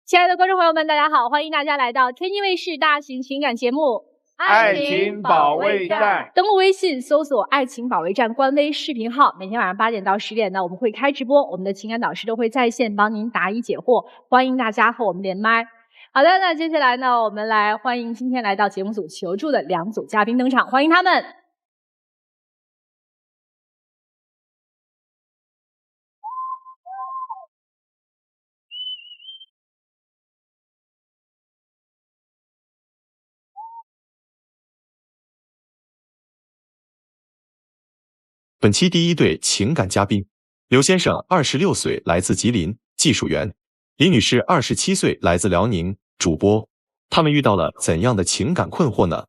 亲爱的观众朋友们，大家好，欢迎大家来到天津卫视大型情感节目《爱情保卫战》。登录微信搜索“爱情保卫战”官微视频号，每天晚上8点到10点呢，我们会开直播，我们的情感导师都会在线帮您答疑解惑，欢迎大家和我们连麦。好的，那接下来呢，我们来欢迎今天来到节目组求助的2组嘉宾登场，欢迎他们。本期第一对情感嘉宾，刘先生26岁，来自吉林，技术员；李女士27岁，来自辽宁，主播。他们遇到了怎样的情感困惑呢？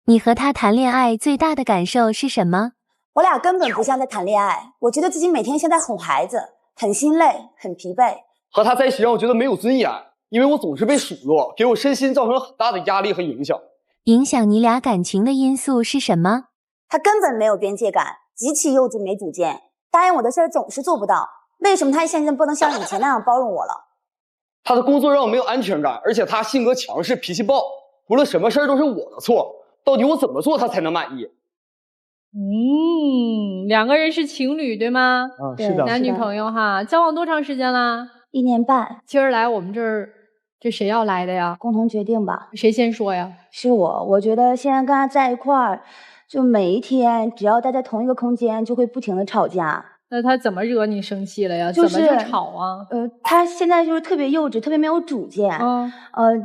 你和他谈恋爱最大的感受是什么？我俩根本不像在谈恋爱，我觉得自己每天像在哄孩子，很心累，很疲惫。和他在一起让我觉得没有尊严，因为我总是被数落，给我身心造成了很大的压力和影响。影响你俩感情的因素是什么？他根本没有边界感，极其幼稚没主见，答应我的事儿总是做不到。为什么他现在不能像以前那样包容我了？他的工作让我没有安全感，而且他性格强势，脾气暴，无论什么事儿都是我的错。到底我怎么做他才能满意？两个人是情侣对吗？是的，男女朋友哈，交往多长时间了？1年半。今儿来我们这儿，这谁要来的呀？共同决定吧。谁先说呀？是我觉得现在跟他在一块儿，就每一天只要待在同一个空间，就会不停的吵架。那他怎么惹你生气了呀？就是怎么就吵啊？他现在就是特别幼稚，特别没有主见。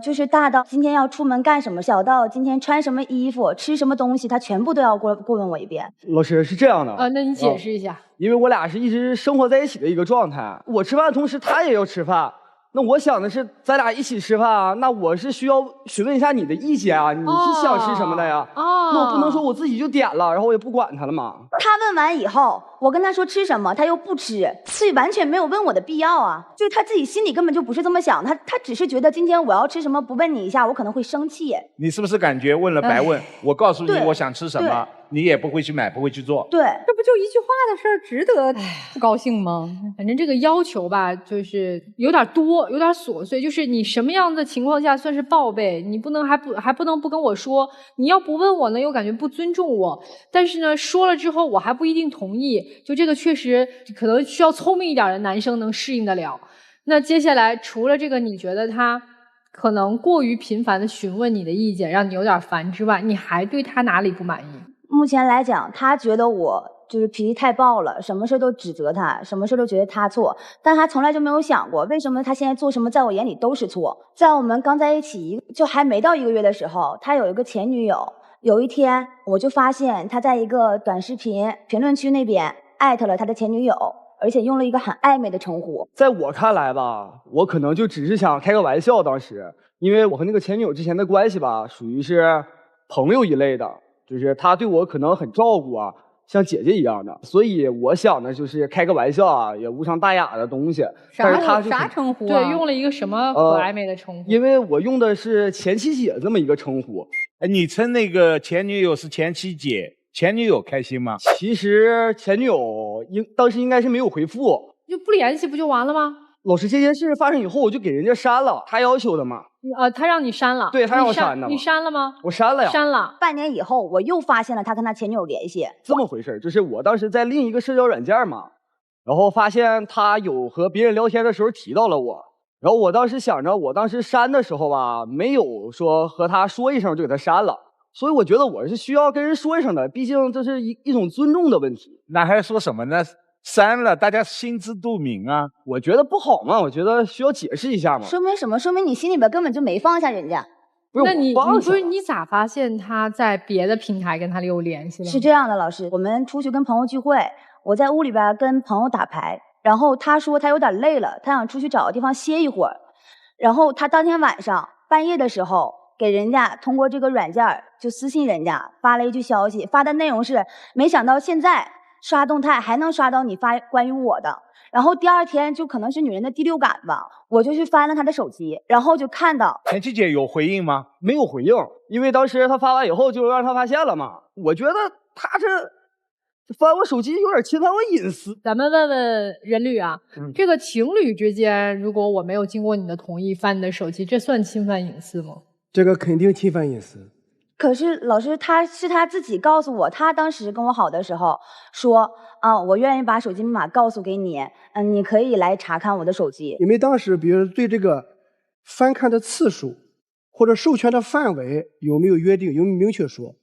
就是大到今天要出门干什么，小到今天穿什么衣服、吃什么东西，他全部都要过问我一遍。老师是这样的那你解释一下。因为我俩是一直生活在一起的一个状态，我吃饭的同时他也要吃饭。那我想的是，咱俩一起吃饭啊，那我是需要询问一下你的意见啊，你是想吃什么的呀？那我不能说我自己就点了，然后我也不管他了嘛。他问完以后，我跟他说吃什么，他又不吃，所以完全没有问我的必要啊。就是他自己心里根本就不是这么想，他只是觉得今天我要吃什么不问你一下，我可能会生气。你是不是感觉问了白问？我告诉你我想吃什么，你也不会去买，不会去做。对，这不就一句话的事儿，值得不高兴吗？反正这个要求吧，就是有点多，有点琐碎。就是你什么样的情况下算是报备，你不能还不能不跟我说。你要不问我呢，又感觉不尊重我。但是呢，说了之后我还不一定同意。就这个确实可能需要聪明一点的男生能适应得了。那接下来除了这个，你觉得他可能过于频繁的询问你的意见，让你有点烦之外，你还对他哪里不满意？目前来讲，他觉得我就是脾气太暴了，什么事都指责他，什么事都觉得他错，但他从来就没有想过，为什么他现在做什么在我眼里都是错。在我们刚在一起就还没到1个月的时候，他有一个前女友，有一天我就发现他在一个短视频评论区那边艾特了他的前女友，而且用了一个很暧昧的称呼。在我看来吧，我可能就只是想开个玩笑，当时因为我和那个前女友之前的关系吧，属于是朋友一类的，就是他对我可能很照顾啊，像姐姐一样的，所以我想的就是开个玩笑啊，也无伤大雅的东西。但是他啥称呼啊？对，用了一个什么可暧昧的称呼？因为我用的是前妻姐这么一个称呼。你称那个前女友是前妻姐，前女友开心吗？其实前女友当时应该是没有回复，就不联系不就完了吗？老师，这件事发生以后，我就给人家删了，他要求的嘛。他让你删了？对，他让我删的。你删了吗？我删了呀。删了。半年以后，我又发现了他跟他前女友联系。这么回事，就是我当时在另一个社交软件嘛，然后发现他有和别人聊天的时候提到了我，然后我当时想着，我当时删的时候吧，没有说和他说一声就给他删了，所以我觉得我是需要跟人说一声的，毕竟这是一种尊重的问题。那还说什么呢？删了，大家心知肚明啊。我觉得不好嘛，我觉得需要解释一下嘛。说明什么？说明你心里边根本就没放下人家。那你咋发现他在别的平台跟他有联系了？是这样的，老师，我们出去跟朋友聚会，我在屋里边跟朋友打牌，然后他说他有点累了，他想出去找个地方歇一会儿，然后他当天晚上半夜的时候给人家通过这个软件就私信人家发了一句消息，发的内容是没想到现在刷动态还能刷到你发关于我的。然后第二天就可能是女人的第六感吧，我就去翻了他的手机，然后就看到前妻姐有回应吗？没有回应，因为当时他发完以后就让他发现了嘛。我觉得他翻我手机有点侵犯我隐私。咱们问问任律啊，这个情侣之间，如果我没有经过你的同意翻你的手机，这算侵犯隐私吗？这个肯定侵犯隐私。可是老师，他自己告诉我，他当时跟我好的时候说啊，我愿意把手机密码告诉给你，你可以来查看我的手机。你们当时比如对这个翻看的次数或者授权的范围有没有约定？有没有明确说？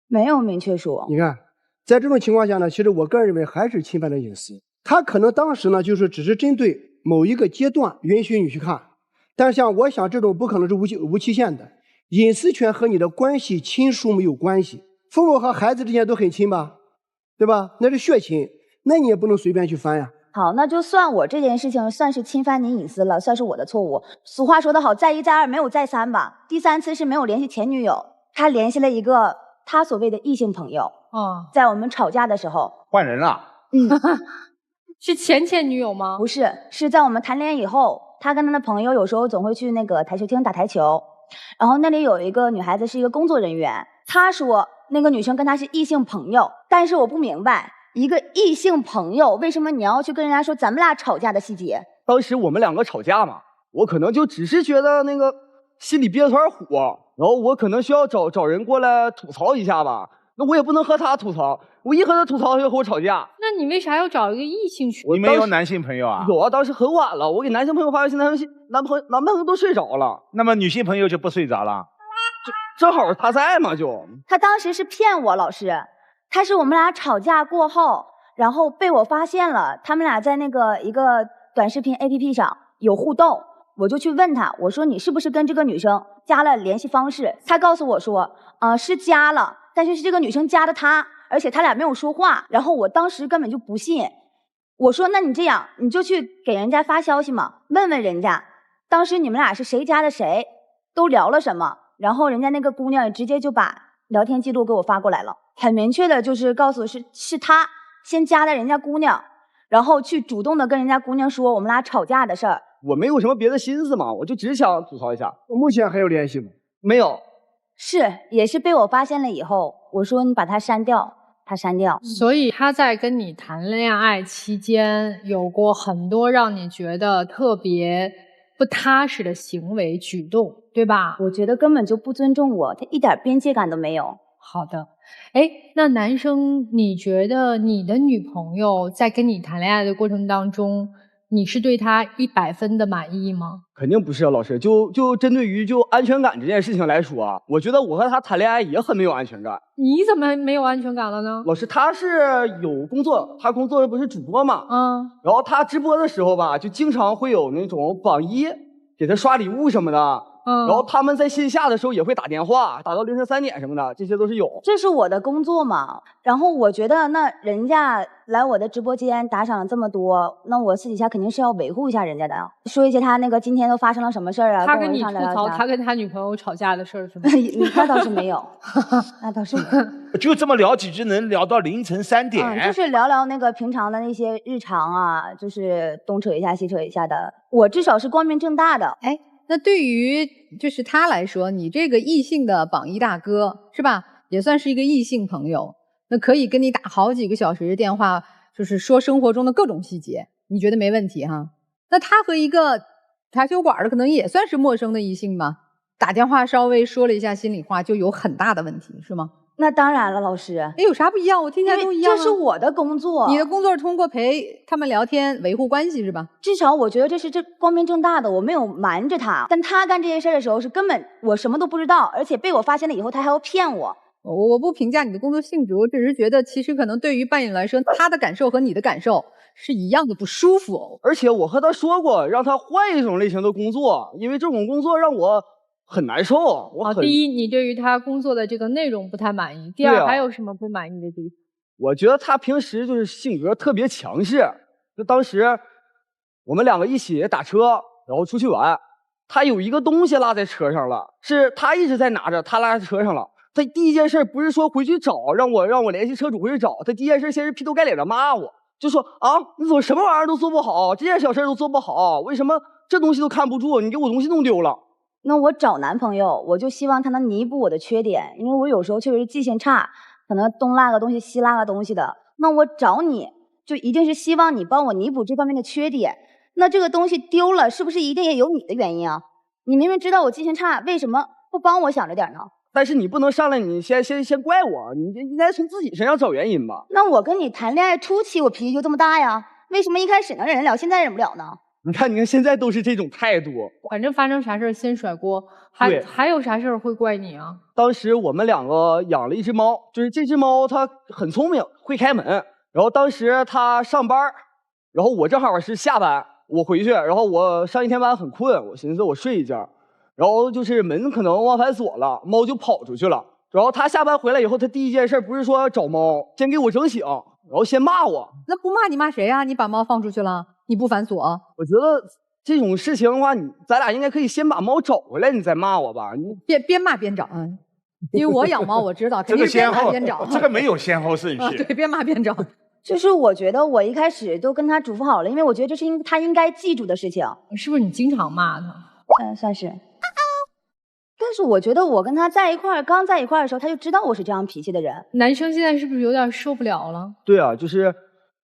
没有明确说。你看，在这种情况下呢，其实我个人认为还是侵犯了隐私。他可能当时呢，就是只是针对某一个阶段允许你去看，但是像我想这种不可能是无期限的。隐私权和你的关系亲疏没有关系，父母和孩子之间都很亲吧，对吧？那是血亲，那你也不能随便去翻呀。好，那就算我这件事情算是侵犯你隐私了，算是我的错误。俗话说得好，再一再二没有再三吧。第3次是没有联系前女友，他联系了一个他所谓的异性朋友。在我们吵架的时候换人了。是前女友吗？不是，是在我们谈恋爱以后，他跟他的朋友有时候总会去那个台球厅打台球。然后那里有一个女孩子是一个工作人员，她说那个女生跟她是异性朋友，但是我不明白，一个异性朋友为什么你要去跟人家说咱们俩吵架的细节？当时我们2个吵架嘛，我可能就只是觉得那个心里憋团火，然后我可能需要找人过来吐槽一下吧。那我也不能和他吐槽，我一和他吐槽他就和我吵架。那你为啥要找一个异性去？你没有男性朋友啊？有啊，当时很晚了，我给男性朋友发微信，男朋友都睡着了。那么女性朋友就不睡着了？正好他在嘛，就他当时是骗我，老师，他是我们俩吵架过后，然后被我发现了，他们俩在那个一个短视频 APP 上有互动，我就去问他，我说你是不是跟这个女生加了联系方式？他告诉我说，是加了。但是这个女生加的他，而且他俩没有说话，然后我当时根本就不信，我说那你这样，你就去给人家发消息嘛，问问人家，当时你们俩是谁加的谁，都聊了什么，然后人家那个姑娘也直接就把聊天记录给我发过来了，很明确的就是告诉是他先加的人家姑娘，然后去主动的跟人家姑娘说我们俩吵架的事儿。我没有什么别的心思嘛，我就只想吐槽一下。目前还有联系吗？没有。也是被我发现了以后，我说你把他删掉，他删掉。所以他在跟你谈恋爱期间有过很多让你觉得特别不踏实的行为举动，对吧？我觉得根本就不尊重我，他一点边界感都没有。好的，那男生，你觉得你的女朋友在跟你谈恋爱的过程当中，你是对她100分的满意吗？肯定不是啊，老师。就针对于安全感这件事情来说啊，我觉得我和他谈恋爱也很没有安全感。你怎么没有安全感了呢？老师，他是有工作，他工作不是主播嘛，然后他直播的时候吧，就经常会有那种榜一给他刷礼物什么的。然后他们在线下的时候也会打电话，打到凌晨3点什么的，这些都是有。这是我的工作嘛。然后我觉得，那人家来我的直播间打赏了这么多，那我私底下肯定是要维护一下人家的，说一些他那个今天都发生了什么事儿啊。他跟你吐槽他跟他女朋友吵架的事儿是吗？那倒是没有，那倒是没有。就这么聊几句能聊到凌晨3点？就是聊聊那个平常的那些日常啊，就是东扯一下西扯一下的。我至少是光明正大的。那对于就是他来说，你这个异性的榜一大哥是吧，也算是一个异性朋友，那可以跟你打好几个小时的电话，就是说生活中的各种细节，你觉得没问题哈？那他和一个台球馆的可能也算是陌生的异性吧，打电话稍微说了一下心里话，就有很大的问题是吗？那当然了，老师。有啥不一样？我听起来都一样啊。这是我的工作。你的工作是通过陪他们聊天维护关系是吧？至少我觉得这是光明正大的，我没有瞒着他。但他干这件事的时候是根本我什么都不知道，而且被我发现了以后他还要骗我。我不评价你的工作性质，我只是觉得其实可能对于伴侣来说，他的感受和你的感受是一样的不舒服。而且我和他说过让他换一种类型的工作，因为这种工作让我很难受。第一，你对于他工作的这个内容不太满意；第二，还有什么不满意的地方？我觉得他平时就是性格特别强势。就当时我们2个一起打车，然后出去玩，他有一个东西落在车上了，是他一直在拿着，他落在车上了。他第一件事不是说回去找，让我联系车主回去找，他第一件事先是劈头盖脸的骂我，就说啊，你怎么什么玩意儿都做不好，这件小事都做不好，为什么这东西都看不住，你给我东西弄丢了。那我找男朋友，我就希望他能弥补我的缺点，因为我有时候确实是记性差，可能东落个东西西落个东西的。那我找你就一定是希望你帮我弥补这方面的缺点。那这个东西丢了，是不是一定也有你的原因啊？你明明知道我记性差，为什么不帮我想着点呢？但是你不能上来你先怪我，你应该从自己身上找原因吧？那我跟你谈恋爱初期我脾气就这么大呀，为什么一开始能忍得了，现在忍不了呢？你看现在都是这种态度。反正发生啥事儿先甩锅，还有啥事儿会怪你啊？当时我们2个养了一只猫，就是这只猫它很聪明，会开门。然后当时它上班，然后我正好是下班，我回去，然后我上一天班很困，我寻思我睡一觉，然后就是门可能忘反锁了，猫就跑出去了。然后它下班回来以后，它第一件事不是说找猫，先给我整醒，然后先骂我。那不骂你骂谁啊？你把猫放出去了，你不反锁？我觉得这种事情的话，咱俩应该可以先把猫找回来，你再骂我吧。你边骂边找，因为我养猫我知道，肯定是边骂边找。这个没有先后顺序。对，边骂边找。就是我觉得我一开始都跟他嘱咐好了，因为我觉得这是他应该记住的事情。是不是你经常骂他？算是。但是我觉得我跟他在一块儿，刚在一块儿的时候，他就知道我是这样脾气的人。男生现在是不是有点受不了了？对啊，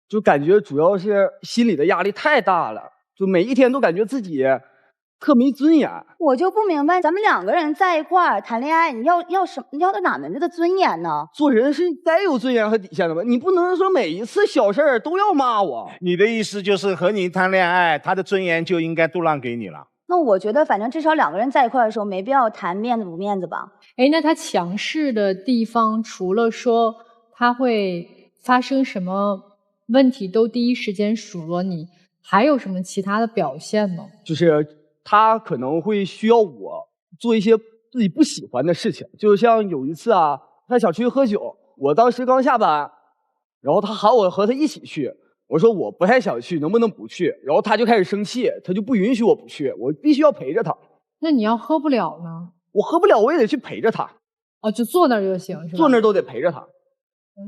就感觉主要是心里的压力太大了，就每一天都感觉自己特没尊严。我就不明白，咱们2个人在一块儿谈恋爱，你要什么？你要的哪门子的尊严呢？做人是该有尊严和底线的吧？你不能说每一次小事儿都要骂我。你的意思就是和你谈恋爱，他的尊严就应该都让给你了？那我觉得，反正至少2个人在一块儿的时候，没必要谈面子不面子吧。哎，那他强势的地方，除了说他会发生什么问题都第一时间数落你，还有什么其他的表现吗？就是他可能会需要我做一些自己不喜欢的事情，就像有一次啊，他想出去喝酒，我当时刚下班，然后他喊我和他一起去。我说我不太想去，能不能不去？然后他就开始生气，他就不允许我不去，我必须要陪着他。那你要喝不了呢？我喝不了，我也得去陪着他。哦，就坐那儿就行，是吧？坐那儿都得陪着他。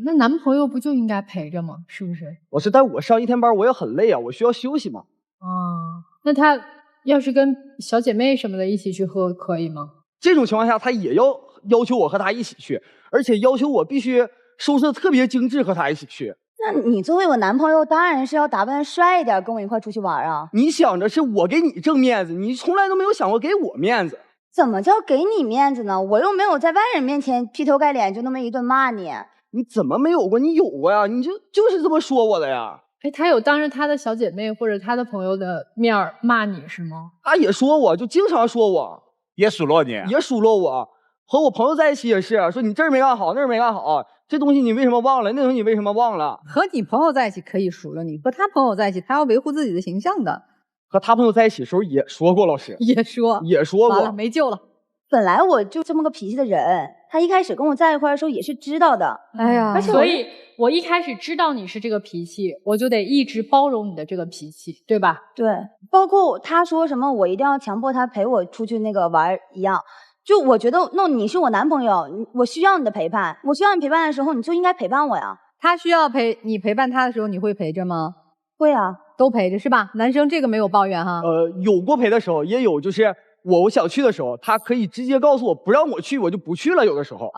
那男朋友不就应该陪着吗？是不是？但我上一天班我也很累啊，我需要休息嘛。啊，那他要是跟小姐妹什么的一起去喝，可以吗？这种情况下，他也要求我和他一起去，而且要求我必须收拾的特别精致，和他一起去。那你作为我男朋友，当然是要打扮帅一点，跟我一块出去玩啊！你想着是我给你挣面子，你从来都没有想过给我面子。怎么叫给你面子呢？我又没有在外人面前劈头盖脸就那么一顿骂你。你怎么没有过？你有过呀！你就是这么说我的呀。哎，他有当着他的小姐妹或者他的朋友的面骂你是吗？他也说我，就经常说我，也数落你，也数落我。和我朋友在一起也是，说你这儿没干好，那儿没干好，这东西你为什么忘了？那东西你为什么忘了？和你朋友在一起可以数落你，和他朋友在一起，他要维护自己的形象的。和他朋友在一起的时候也说过，老师也说过，完了没救了。本来我就这么个脾气的人，他一开始跟我在一块的时候也是知道的。哎呀，而且所以我一开始知道你是这个脾气，我就得一直包容你的这个脾气，对吧？对，包括他说什么我一定要强迫他陪我出去那个玩一样。就我觉得，那你是我男朋友，我需要你的陪伴。我需要你陪伴的时候，你就应该陪伴我呀。他需要你陪伴他的时候，你会陪着吗？会啊，都陪着是吧？男生这个没有抱怨哈。有过陪的时候，也有就是我想去的时候，他可以直接告诉我不让我去，我就不去了。有的时候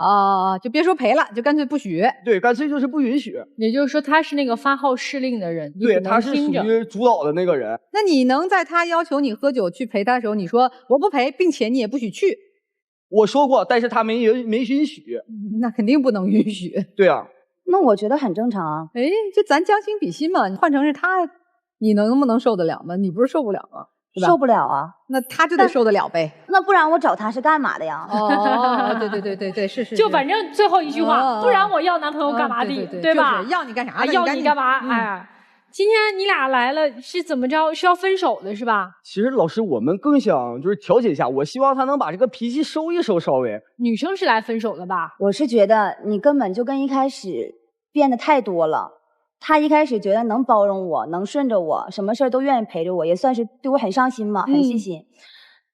就别说陪了，就干脆不许。对，干脆就是不允许。也就是说，他是那个发号施令的人，对，他是属于主导的那个人。那你能在他要求你喝酒去陪他的时候，你说我不陪，并且你也不许去？我说过，但是他没允许。那肯定不能允许。对啊，那我觉得很正常啊。哎，就咱将心比心嘛，你换成是他，你能不能受得了吗？你不是受不了吗？受不了啊，那他就得受得了呗。那不然我找他是干嘛的呀？对，是。就反正最后一句话，不然我要男朋友干嘛的，对吧？要你干啥？要你干嘛？哎。今天你俩来了是怎么着？是要分手的是吧？其实老师，我们更想就是调解一下，我希望他能把这个脾气收一收，稍微。女生是来分手的吧？我是觉得你根本就跟一开始变得太多了。他一开始觉得能包容我，能顺着我，什么事都愿意陪着我，也算是对我很上心嘛，很细心。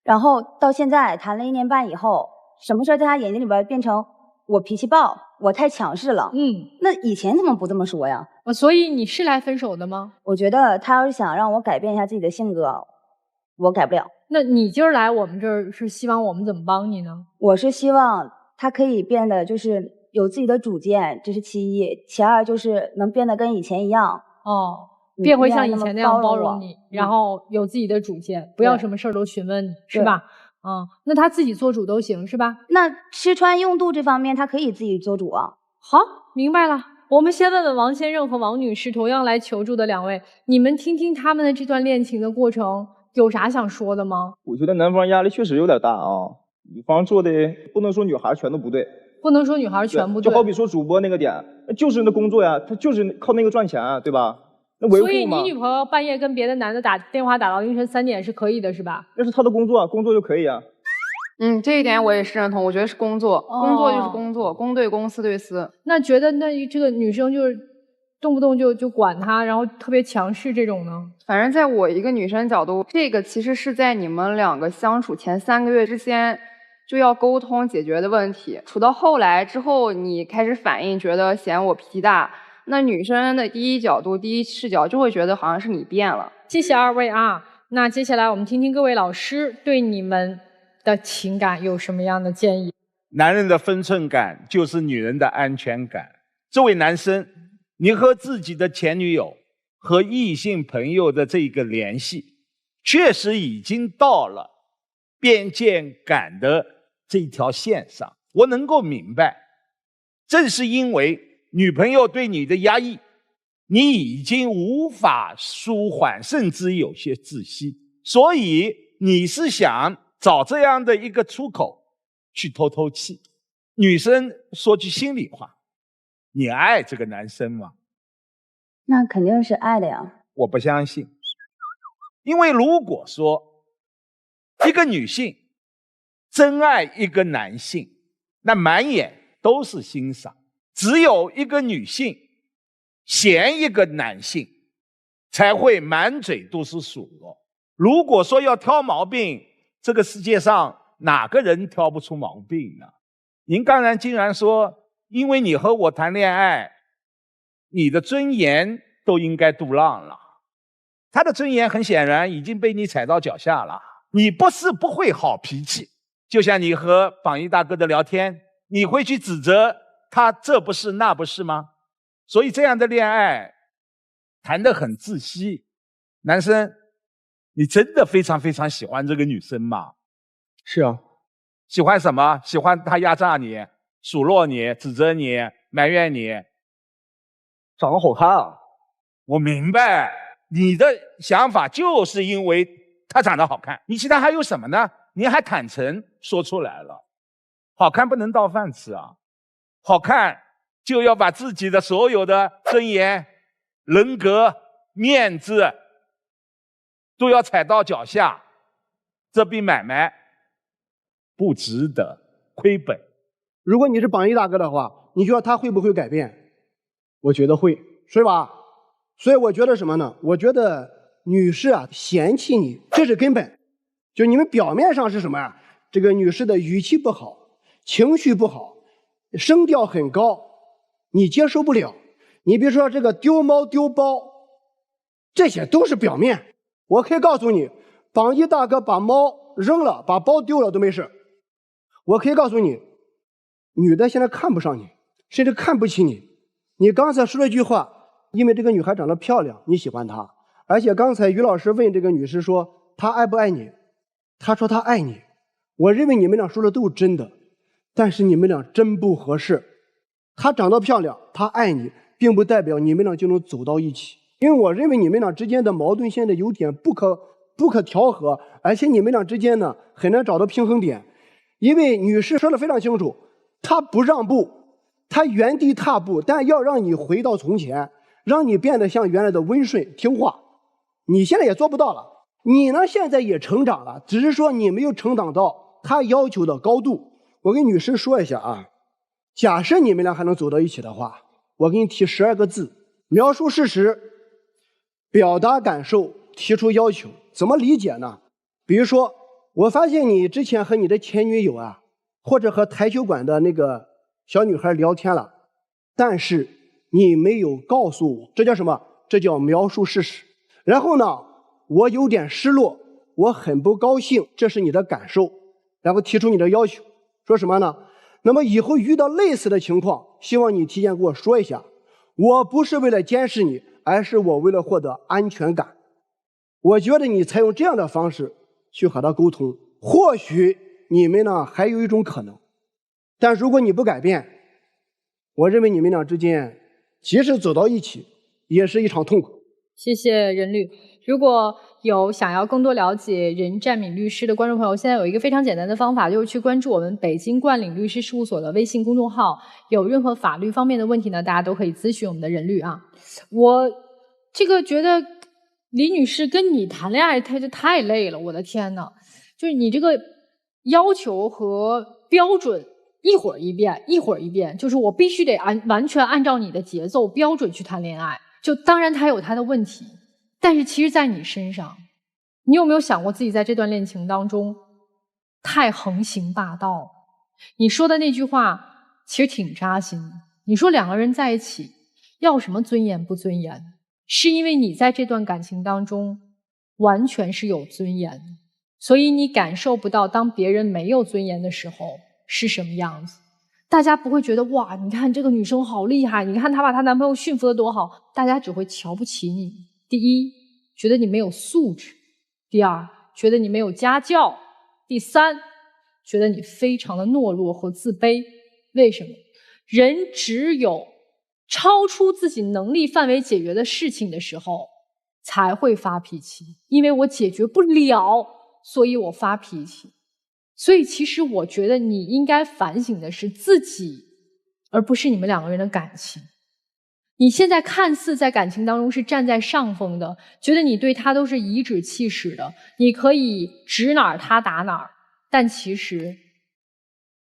然后到现在谈了1年半以后，什么事在他眼睛里边变成我脾气暴，我太强势了。那以前怎么不这么说呀？所以你是来分手的吗？我觉得他要是想让我改变一下自己的性格，我改不了。那你今儿来我们这儿是希望我们怎么帮你呢？我是希望他可以变得就是有自己的主见，这是其一；其二就是能变得跟以前一样。哦，变回像以前那样包包容我容你，然后有自己的主见，不要什么事儿都询问你，是吧？那他自己做主都行，是吧？那吃穿用度这方面，他可以自己做主啊。好，明白了。我们先问问王先生和王女士，同样来求助的2位，你们听听他们的这段恋情的过程，有啥想说的吗？我觉得男方压力确实有点大啊，女方做的不能说女孩全都不对，不能说女孩全部对，就好比说主播那个点，就是那工作呀，他就是靠那个赚钱啊，对吧？那维护嘛。所以你女朋友半夜跟别的男的打电话打到凌晨3点是可以的，是吧？那是他的工作，工作就可以啊。这一点我也是认同，我觉得是工作，工作就是工作，公对公，私对私。那觉得那这个女生就是动不动就管他，然后特别强势这种呢？反正在我一个女生角度，这个其实是在你们2个相处前3个月之间就要沟通解决的问题。处到后来之后，你开始反应，觉得嫌我脾气大，那女生的第一角度、第一视角就会觉得好像是你变了。谢谢2位啊。那接下来我们听听各位老师对你们的情感有什么样的建议？男人的分寸感就是女人的安全感。这位男生，你和自己的前女友和异性朋友的这个联系，确实已经到了边界感的这条线上。我能够明白，正是因为女朋友对你的压抑，你已经无法舒缓，甚至有些窒息，所以你是想找这样的一个出口去透透气。女生说句心里话，你爱这个男生吗？那肯定是爱的呀。我不相信，因为如果说一个女性真爱一个男性，那满眼都是欣赏；只有一个女性嫌一个男性，才会满嘴都是数落。如果说要挑毛病，这个世界上哪个人挑不出毛病呢？您刚才竟然说，因为你和我谈恋爱，你的尊严都应该度浪了。他的尊严很显然已经被你踩到脚下了。你不是不会好脾气，就像你和榜一大哥的聊天，你会去指责他这不是那不是吗？所以这样的恋爱谈得很窒息。男生，你真的非常非常喜欢这个女生吗？是啊。喜欢什么？喜欢她压榨你、数落你、指责你、埋怨你。长得好看啊。我明白你的想法，就是因为她长得好看。你其他还有什么呢？你还坦诚说出来了。好看不能当饭吃啊，好看就要把自己的所有的尊严、人格、面子都要踩到脚下，这笔买卖不值得，亏本。如果你是榜一大哥的话，你觉得他会不会改变？我觉得会，是吧？所以我觉得什么呢？我觉得女士啊嫌弃你，这是根本。就你们表面上是什么呀？这个女士的语气不好，情绪不好，声调很高，你接受不了。你比如说这个丢猫丢包，这些都是表面。我可以告诉你，榜一大哥把猫扔了，把包丢了都没事。我可以告诉你，女的现在看不上你，甚至看不起你。你刚才说了一句话，因为这个女孩长得漂亮，你喜欢她。而且刚才于老师问这个女士说，她爱不爱你？她说她爱你。我认为你们俩说的都是真的，但是你们俩真不合适。她长得漂亮，她爱你，并不代表你们俩就能走到一起。因为我认为你们俩之间的矛盾现在有点不可调和，而且你们俩之间呢很难找到平衡点。因为女士说的非常清楚，她不让步，她原地踏步，但要让你回到从前，让你变得像原来的温顺听话。你现在也做不到了，你呢现在也成长了，只是说你没有成长到她要求的高度。我跟女士说一下啊，假设你们俩还能走到一起的话，我给你提12个字：描述事实，表达感受，提出要求。怎么理解呢？比如说，我发现你之前和你的前女友啊，或者和台球馆的那个小女孩聊天了，但是你没有告诉我，这叫什么？这叫描述事实。然后呢，我有点失落，我很不高兴，这是你的感受，然后提出你的要求，说什么呢？那么以后遇到类似的情况，希望你提前给我说一下。我不是为了监视你，而是我为了获得安全感。我觉得你采用这样的方式去和他沟通，或许你们呢还有一种可能。但如果你不改变，我认为你们俩之间即使走到一起，也是一场痛苦。谢谢任律。如果有想要更多了解任占敏律师的观众朋友，现在有一个非常简单的方法，就是去关注我们北京冠岭律师事务所的微信公众号。有任何法律方面的问题呢，大家都可以咨询我们的任律啊。我这个觉得李女士跟你谈恋爱，她就太累了，我的天呐，就是你这个要求和标准一会儿一变，一会儿一变，就是我必须得完全按照你的节奏标准去谈恋爱。就当然他有他的问题，但是其实在你身上，你有没有想过自己在这段恋情当中太横行霸道？你说的那句话其实挺扎心的。你说两个人在一起要什么尊严不尊严，是因为你在这段感情当中完全是有尊严的，所以你感受不到当别人没有尊严的时候是什么样子。大家不会觉得哇，你看这个女生好厉害，你看她把她男朋友驯服得多好，大家只会瞧不起你。第一，觉得你没有素质；第二，觉得你没有家教；第三，觉得你非常的懦弱和自卑。为什么？人只有超出自己能力范围解决的事情的时候才会发脾气，因为我解决不了，所以我发脾气。所以其实我觉得你应该反省的是自己，而不是你们两个人的感情。你现在看似在感情当中是站在上风的，觉得你对他都是颐指气使的，你可以指哪儿他打哪儿，但其实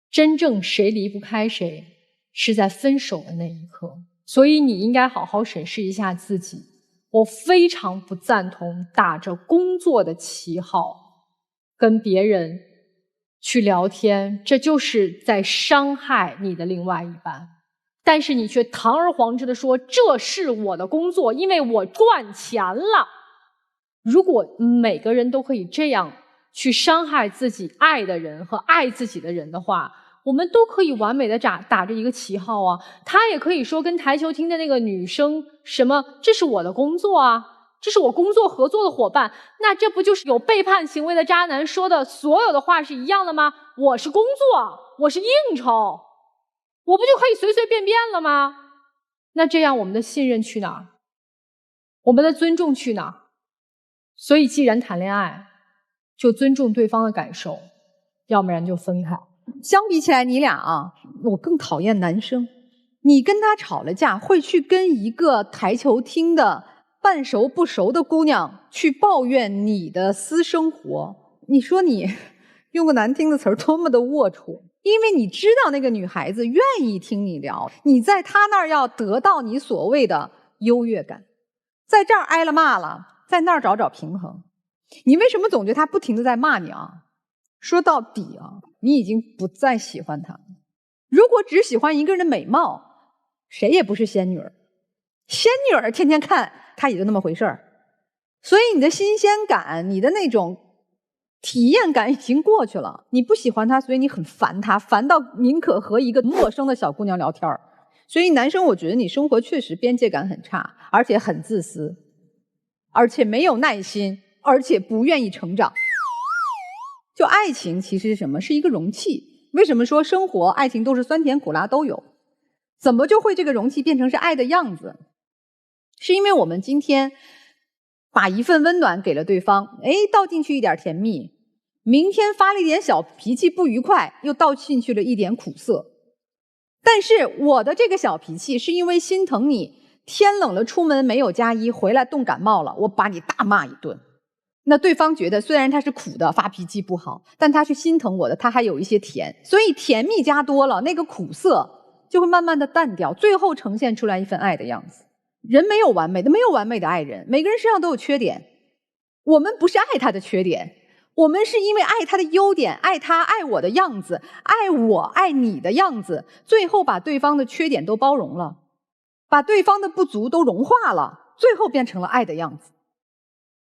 真正谁离不开谁是在分手的那一刻。所以你应该好好审视一下自己。我非常不赞同打着工作的旗号跟别人去聊天，这就是在伤害你的另外一半。但是你却堂而皇之的说这是我的工作，因为我赚钱了。如果每个人都可以这样去伤害自己爱的人和爱自己的人的话，我们都可以完美的打着一个旗号啊。他也可以说跟台球厅的那个女生什么这是我的工作啊，这是我工作合作的伙伴，那这不就是有背叛行为的渣男说的所有的话是一样的吗？我是工作，我是应酬，我不就可以随随便便了吗？那这样我们的信任去哪儿？我们的尊重去哪儿？所以既然谈恋爱，就尊重对方的感受，要不然就分开。相比起来你俩啊，我更讨厌男生。你跟他吵了架，会去跟一个台球厅的半熟不熟的姑娘去抱怨你的私生活，你说你用个难听的词儿多么的龌龊。因为你知道那个女孩子愿意听你聊，你在她那儿要得到你所谓的优越感，在这儿挨了骂了，在那儿找找平衡。你为什么总觉得她不停地在骂你啊？说到底啊，你已经不再喜欢她。如果只喜欢一个人的美貌，谁也不是仙女儿。仙女儿天天看她也就那么回事儿，所以你的新鲜感，你的那种体验感已经过去了。你不喜欢她，所以你很烦她，烦到宁可和一个陌生的小姑娘聊天儿。所以男生，我觉得你生活确实边界感很差，而且很自私，而且没有耐心，而且不愿意成长。就爱情其实是什么？是一个容器。为什么说生活、爱情都是酸甜苦辣都有？怎么就会这个容器变成是爱的样子？是因为我们今天把一份温暖给了对方，倒进去一点甜蜜，明天发了一点小脾气不愉快，又倒进去了一点苦涩。但是我的这个小脾气是因为心疼你，天冷了出门没有加衣，回来冻感冒了，我把你大骂一顿。那对方觉得虽然他是苦的，发脾气不好，但他是心疼我的，他还有一些甜，所以甜蜜加多了，那个苦涩就会慢慢的淡掉，最后呈现出来一份爱的样子。人没有完美的，没有完美的爱人，每个人身上都有缺点。我们不是爱他的缺点，我们是因为爱他的优点，爱他爱我的样子，爱我爱你的样子，最后把对方的缺点都包容了，把对方的不足都融化了，最后变成了爱的样子。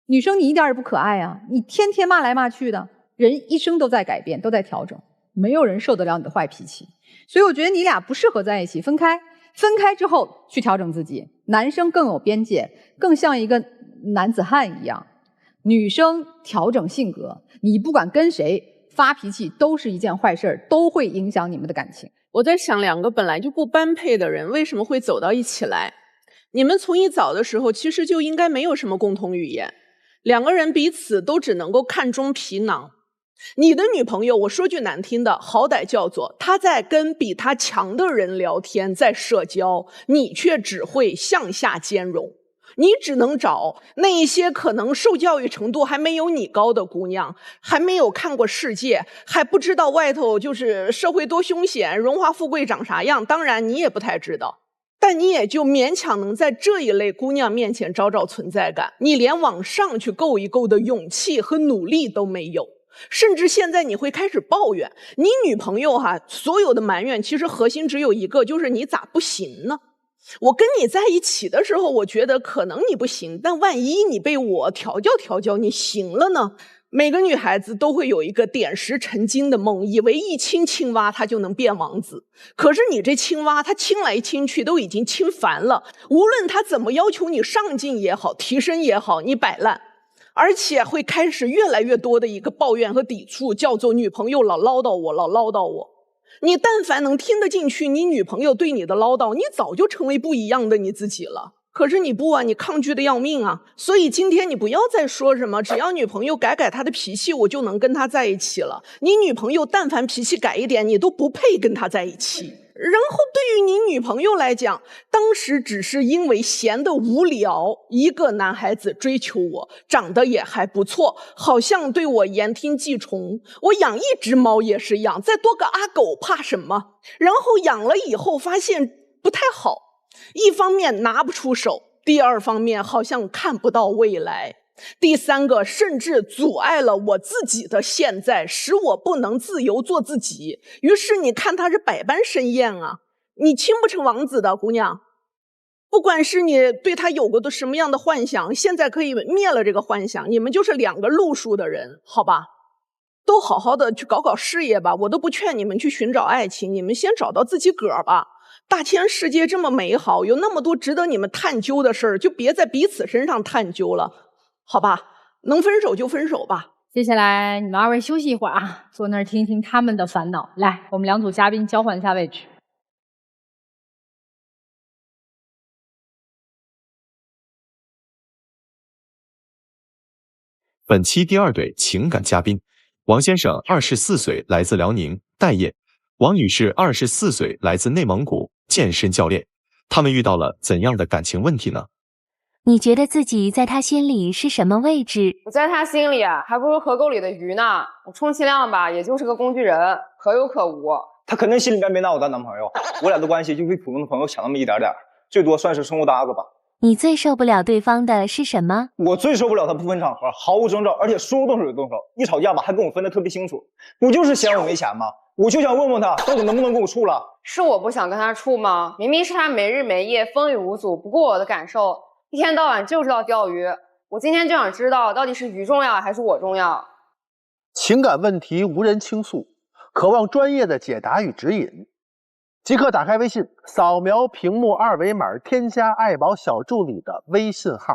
女生你一点也不可爱啊，你天天骂来骂去的，人一生都在改变，都在调整。没有人受得了你的坏脾气。所以我觉得你俩不适合在一起，分开。分开之后去调整自己，男生更有边界，更像一个男子汉一样。女生调整性格，你不管跟谁发脾气都是一件坏事，都会影响你们的感情。我在想，两个本来就不般配的人为什么会走到一起来？你们从一早的时候其实就应该没有什么共同语言，两个人彼此都只能够看中皮囊。你的女朋友，我说句难听的，好歹叫做她在跟比她强的人聊天，在社交，你却只会向下兼容。你只能找那一些可能受教育程度还没有你高的姑娘，还没有看过世界，还不知道外头就是社会多凶险，荣华富贵长啥样，当然你也不太知道，但你也就勉强能在这一类姑娘面前找找存在感，你连往上去够一够的勇气和努力都没有。甚至现在你会开始抱怨你女朋友所有的埋怨其实核心只有一个，就是你咋不行呢？我跟你在一起的时候，我觉得可能你不行，但万一你被我调教调教，你行了呢？每个女孩子都会有一个点石成金的梦，以为一亲青蛙她就能变王子。可是你这青蛙，她亲来亲去都已经亲烦了，无论她怎么要求你上进也好，提升也好，你摆烂。而且会开始越来越多的一个抱怨和抵触，叫做女朋友老唠叨我，老唠叨我。你但凡能听得进去你女朋友对你的唠叨，你早就成为不一样的你自己了。可是你不啊，你抗拒的要命啊。所以今天你不要再说什么只要女朋友改改她的脾气，我就能跟她在一起了。你女朋友但凡脾气改一点，你都不配跟她在一起。然后对于你女朋友来讲，当时只是因为闲得无聊，一个男孩子追求我，长得也还不错，好像对我言听计从，我养一只猫也是养，再多个阿狗怕什么？然后养了以后发现不太好，一方面拿不出手，第二方面好像看不到未来，第三个甚至阻碍了我自己的现在，使我不能自由做自己。于是你看他是百般生厌啊，你亲不成王子的姑娘，不管是你对他有过的什么样的幻想，现在可以灭了这个幻想，你们就是两个路数的人，好吧？都好好的去搞搞事业吧，我都不劝你们去寻找爱情，你们先找到自己个儿吧。大千世界这么美好，有那么多值得你们探究的事儿，就别在彼此身上探究了，好吧？能分手就分手吧。接下来你们二位休息一会儿啊，坐那儿听听他们的烦恼。来，我们两组嘉宾交换一下位置。本期第二对情感嘉宾，王先生24岁，来自辽宁，待业；王女士24岁，来自内蒙古，健身教练。他们遇到了怎样的感情问题呢？你觉得自己在他心里是什么位置？我在他心里还不如河沟里的鱼呢。我充其量吧，也就是个工具人，可有可无。他肯定心里面没拿我当男朋友，我俩的关系就比普通的朋友强那么一点点，最多算是生活搭子吧。你最受不了对方的是什么？我最受不了他不分场合，毫无征兆，而且说动手就动手，一吵架吧还跟我分得特别清楚，不就是嫌我没钱吗？我就想问问他，到底能不能跟我处了？是我不想跟他处吗？明明是他没日没夜风雨无阻，不顾我的感受，一天到晚就知道钓鱼。我今天就想知道，到底是鱼重要还是我重要？情感问题无人倾诉，渴望专业的解答与指引，即刻打开微信，扫描屏幕二维码，添加爱宝小助理的微信号。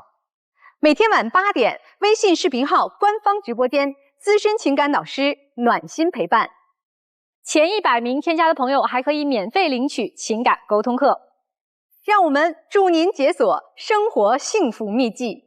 每天晚8点，微信视频号官方直播间，资深情感导师暖心陪伴。前100名添加的朋友还可以免费领取情感沟通课。让我们助您解锁生活幸福秘籍。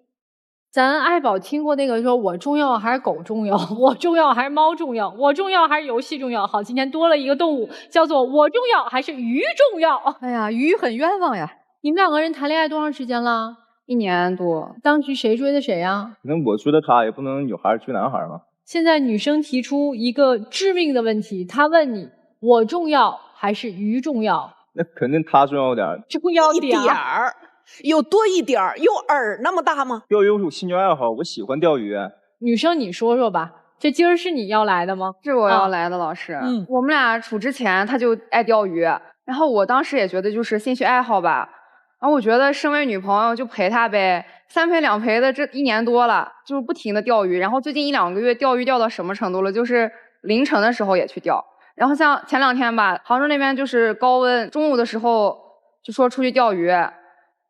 咱爱宝听过那个说我重要还是狗重要，我重要还是猫重要，我重要还是游戏重要。好，今天多了一个动物，叫做我重要还是鱼重要。哎呀，鱼很冤枉呀。你们两个人谈恋爱多长时间了？1年多。当时谁追的谁呀？可能我追的他，也不能女孩追男孩嘛。现在女生提出一个致命的问题，她问你我重要还是鱼重要？那肯定他重要点，重要点儿，有多一点儿，有饵那么大吗？钓鱼是我兴趣爱好，我喜欢钓鱼。女生你说说吧，这今儿是你要来的吗？是我要来的，老师。我们俩处之前他就爱钓鱼，然后我当时也觉得就是兴趣爱好吧，然后我觉得身为女朋友就陪他呗，3陪2陪的，这1年多了，就是不停的钓鱼，然后最近1-2个月钓鱼钓到什么程度了？就是凌晨的时候也去钓。然后像前2天吧，杭州那边就是高温，中午的时候就说出去钓鱼。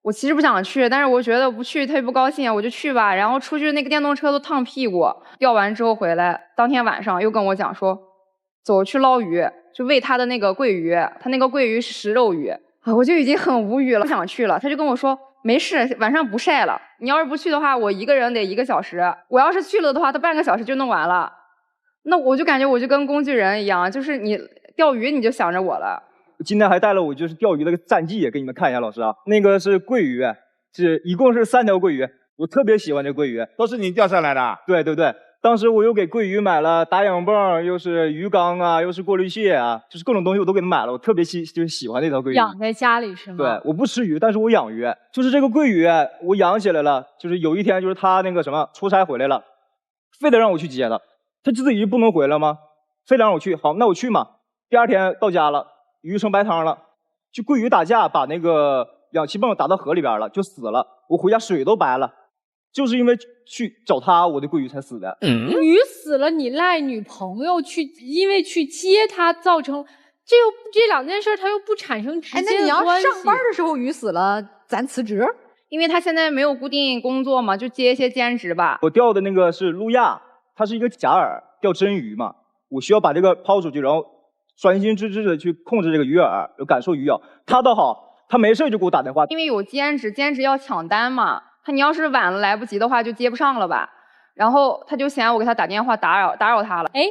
我其实不想去，但是我觉得不去他也不高兴，我就去吧。然后出去那个电动车都烫屁股，钓完之后回来，当天晚上又跟我讲说，走去捞鱼，就喂他的那个桂鱼，他那个桂鱼是食肉鱼啊，我就已经很无语了，不想去了。他就跟我说没事，晚上不晒了。你要是不去的话，我一个人得1个小时；我要是去了的话，他半个小时就弄完了。那我就感觉我就跟工具人一样，就是你钓鱼你就想着我了。今天还带了我就是钓鱼的战绩也给你们看一下，老师啊，那个是桂鱼，一共是3条桂鱼，我特别喜欢这桂鱼，都是你钓上来的？对对对，当时我又给桂鱼买了打氧泵，又是鱼缸啊，又是过滤器啊，就是各种东西我都给它买了，我特别喜欢那条桂鱼。养在家里是吗？对，我不吃鱼，但是我养鱼，就是这个桂鱼我养起来了，就是有一天就是他那个什么出差回来了，非得让我去接他，他自己不能回来吗？非得让我去，好，那我去嘛。第2天到家了。鱼成白汤了，就桂鱼打架把那个氧气泵打到河里边了，就死了。我回家水都白了，就是因为去找他，我的桂鱼才死的。鱼死了，你赖女朋友去，因为去接他造成这2件事，他又不产生直接的关系。那你要上班的时候鱼死了，咱辞职？因为他现在没有固定工作嘛，就接一些兼职吧。我钓的那个是路亚，它是一个假饵，钓真鱼嘛，我需要把这个抛出去，然后专心致志的去控制这个鱼饵，有感受鱼咬。他倒好，他没事就给我打电话。因为有兼职要抢单嘛，你要是晚了来不及的话，就接不上了吧。然后他就嫌我给他打电话打扰他了。哎，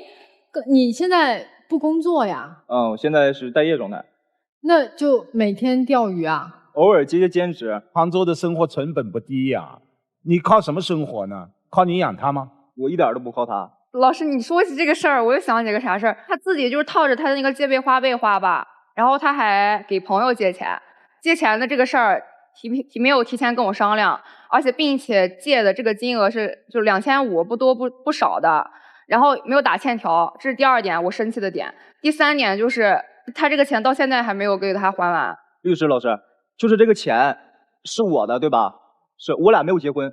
你现在不工作呀？我现在是待业状态。那就每天钓鱼啊？偶尔接兼职。杭州的生活成本不低呀，你靠什么生活呢？靠你养他吗？我一点都不靠他。老师，你说起这个事儿，我又想起个啥事儿？他自己就是套着他的那个借呗花呗花吧，然后他还给朋友借钱，借钱的这个事儿没有提前跟我商量，而且并且借的这个金额是就2500，不多不少的，然后没有打欠条，这是第2点我生气的点。第3点就是他这个钱到现在还没有给他还完。律师老师，就是这个钱是我的，对吧？是我俩没有结婚。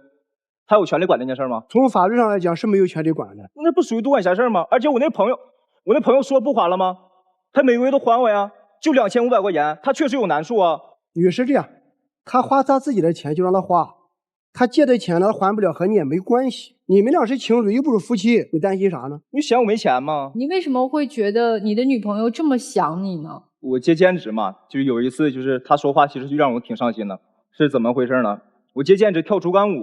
他有权利管这件事吗？从法律上来讲是没有权利管的。那不属于多管闲事吗？而且我那朋友说不还了吗？他每个月都还我呀，就2500块钱，他确实有难处啊。女士这样，他花他自己的钱就让他花，他借的钱呢还不了和你也没关系。你们俩是情侣又不是夫妻，你担心啥呢？你嫌我没钱吗？你为什么会觉得你的女朋友这么想你呢？我接兼职嘛，就是有一次就是他说话其实就让我挺伤心的，是怎么回事呢？我接兼职跳竹竿舞。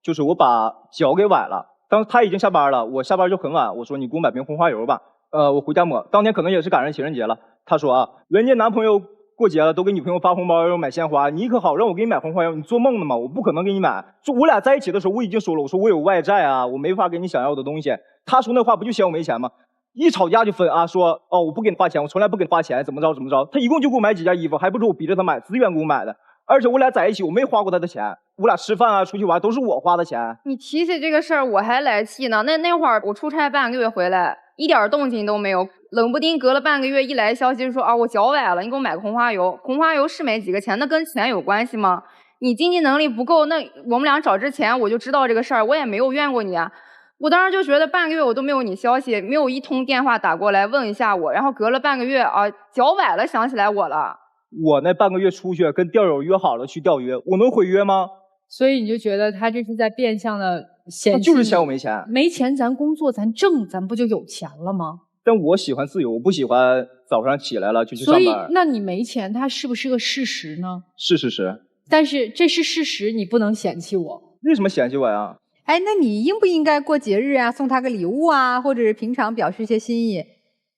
就是我把脚给崴了，当他已经下班了，我下班就很晚，我说你给我买瓶红花油吧，我回家抹。当天可能也是赶上情人节了，他说啊，人家男朋友过节了都给女朋友发红包要买鲜花，你可好让我给你买红花油，你做梦呢吗？我不可能给你买。说我俩在一起的时候我已经说了，我说我有外债啊，我没法给你想要的东西。他说那话不就嫌我没钱吗？一吵架就分啊，说哦我不给你花钱，我从来不给你花钱，怎么着。他一共就给我买几件衣服，还不是我逼着他买，自愿给我买的。而且我俩在一起，我没花过他的钱，我俩吃饭啊、出去玩都是我花的钱。你提起这个事儿，我还来气呢。那会儿我出差半个月回来，一点动静都没有，冷不丁隔了半个月一来消息就说啊，我脚崴了，你给我买个红花油。红花油是没几个钱，那跟钱有关系吗？你经济能力不够，那我们俩找之前我就知道这个事儿，我也没有怨过你啊。我当时就觉得半个月我都没有你消息，没有一通电话打过来问一下我，然后隔了半个月啊，脚崴了想起来我了。我那半个月出去跟钓友约好了去钓鱼，我能毁约吗？所以你就觉得他这是在变相的嫌弃你，就是嫌我没钱。没钱咱工作咱挣，咱不就有钱了吗？但我喜欢自由，我不喜欢早上起来了就去上班。所以那你没钱，它是不是个事实呢？是事实。但是这是事实，你不能嫌弃我。为什么嫌弃我呀？哎，那你应不应该过节日啊，送他个礼物啊，或者是平常表示一些心意？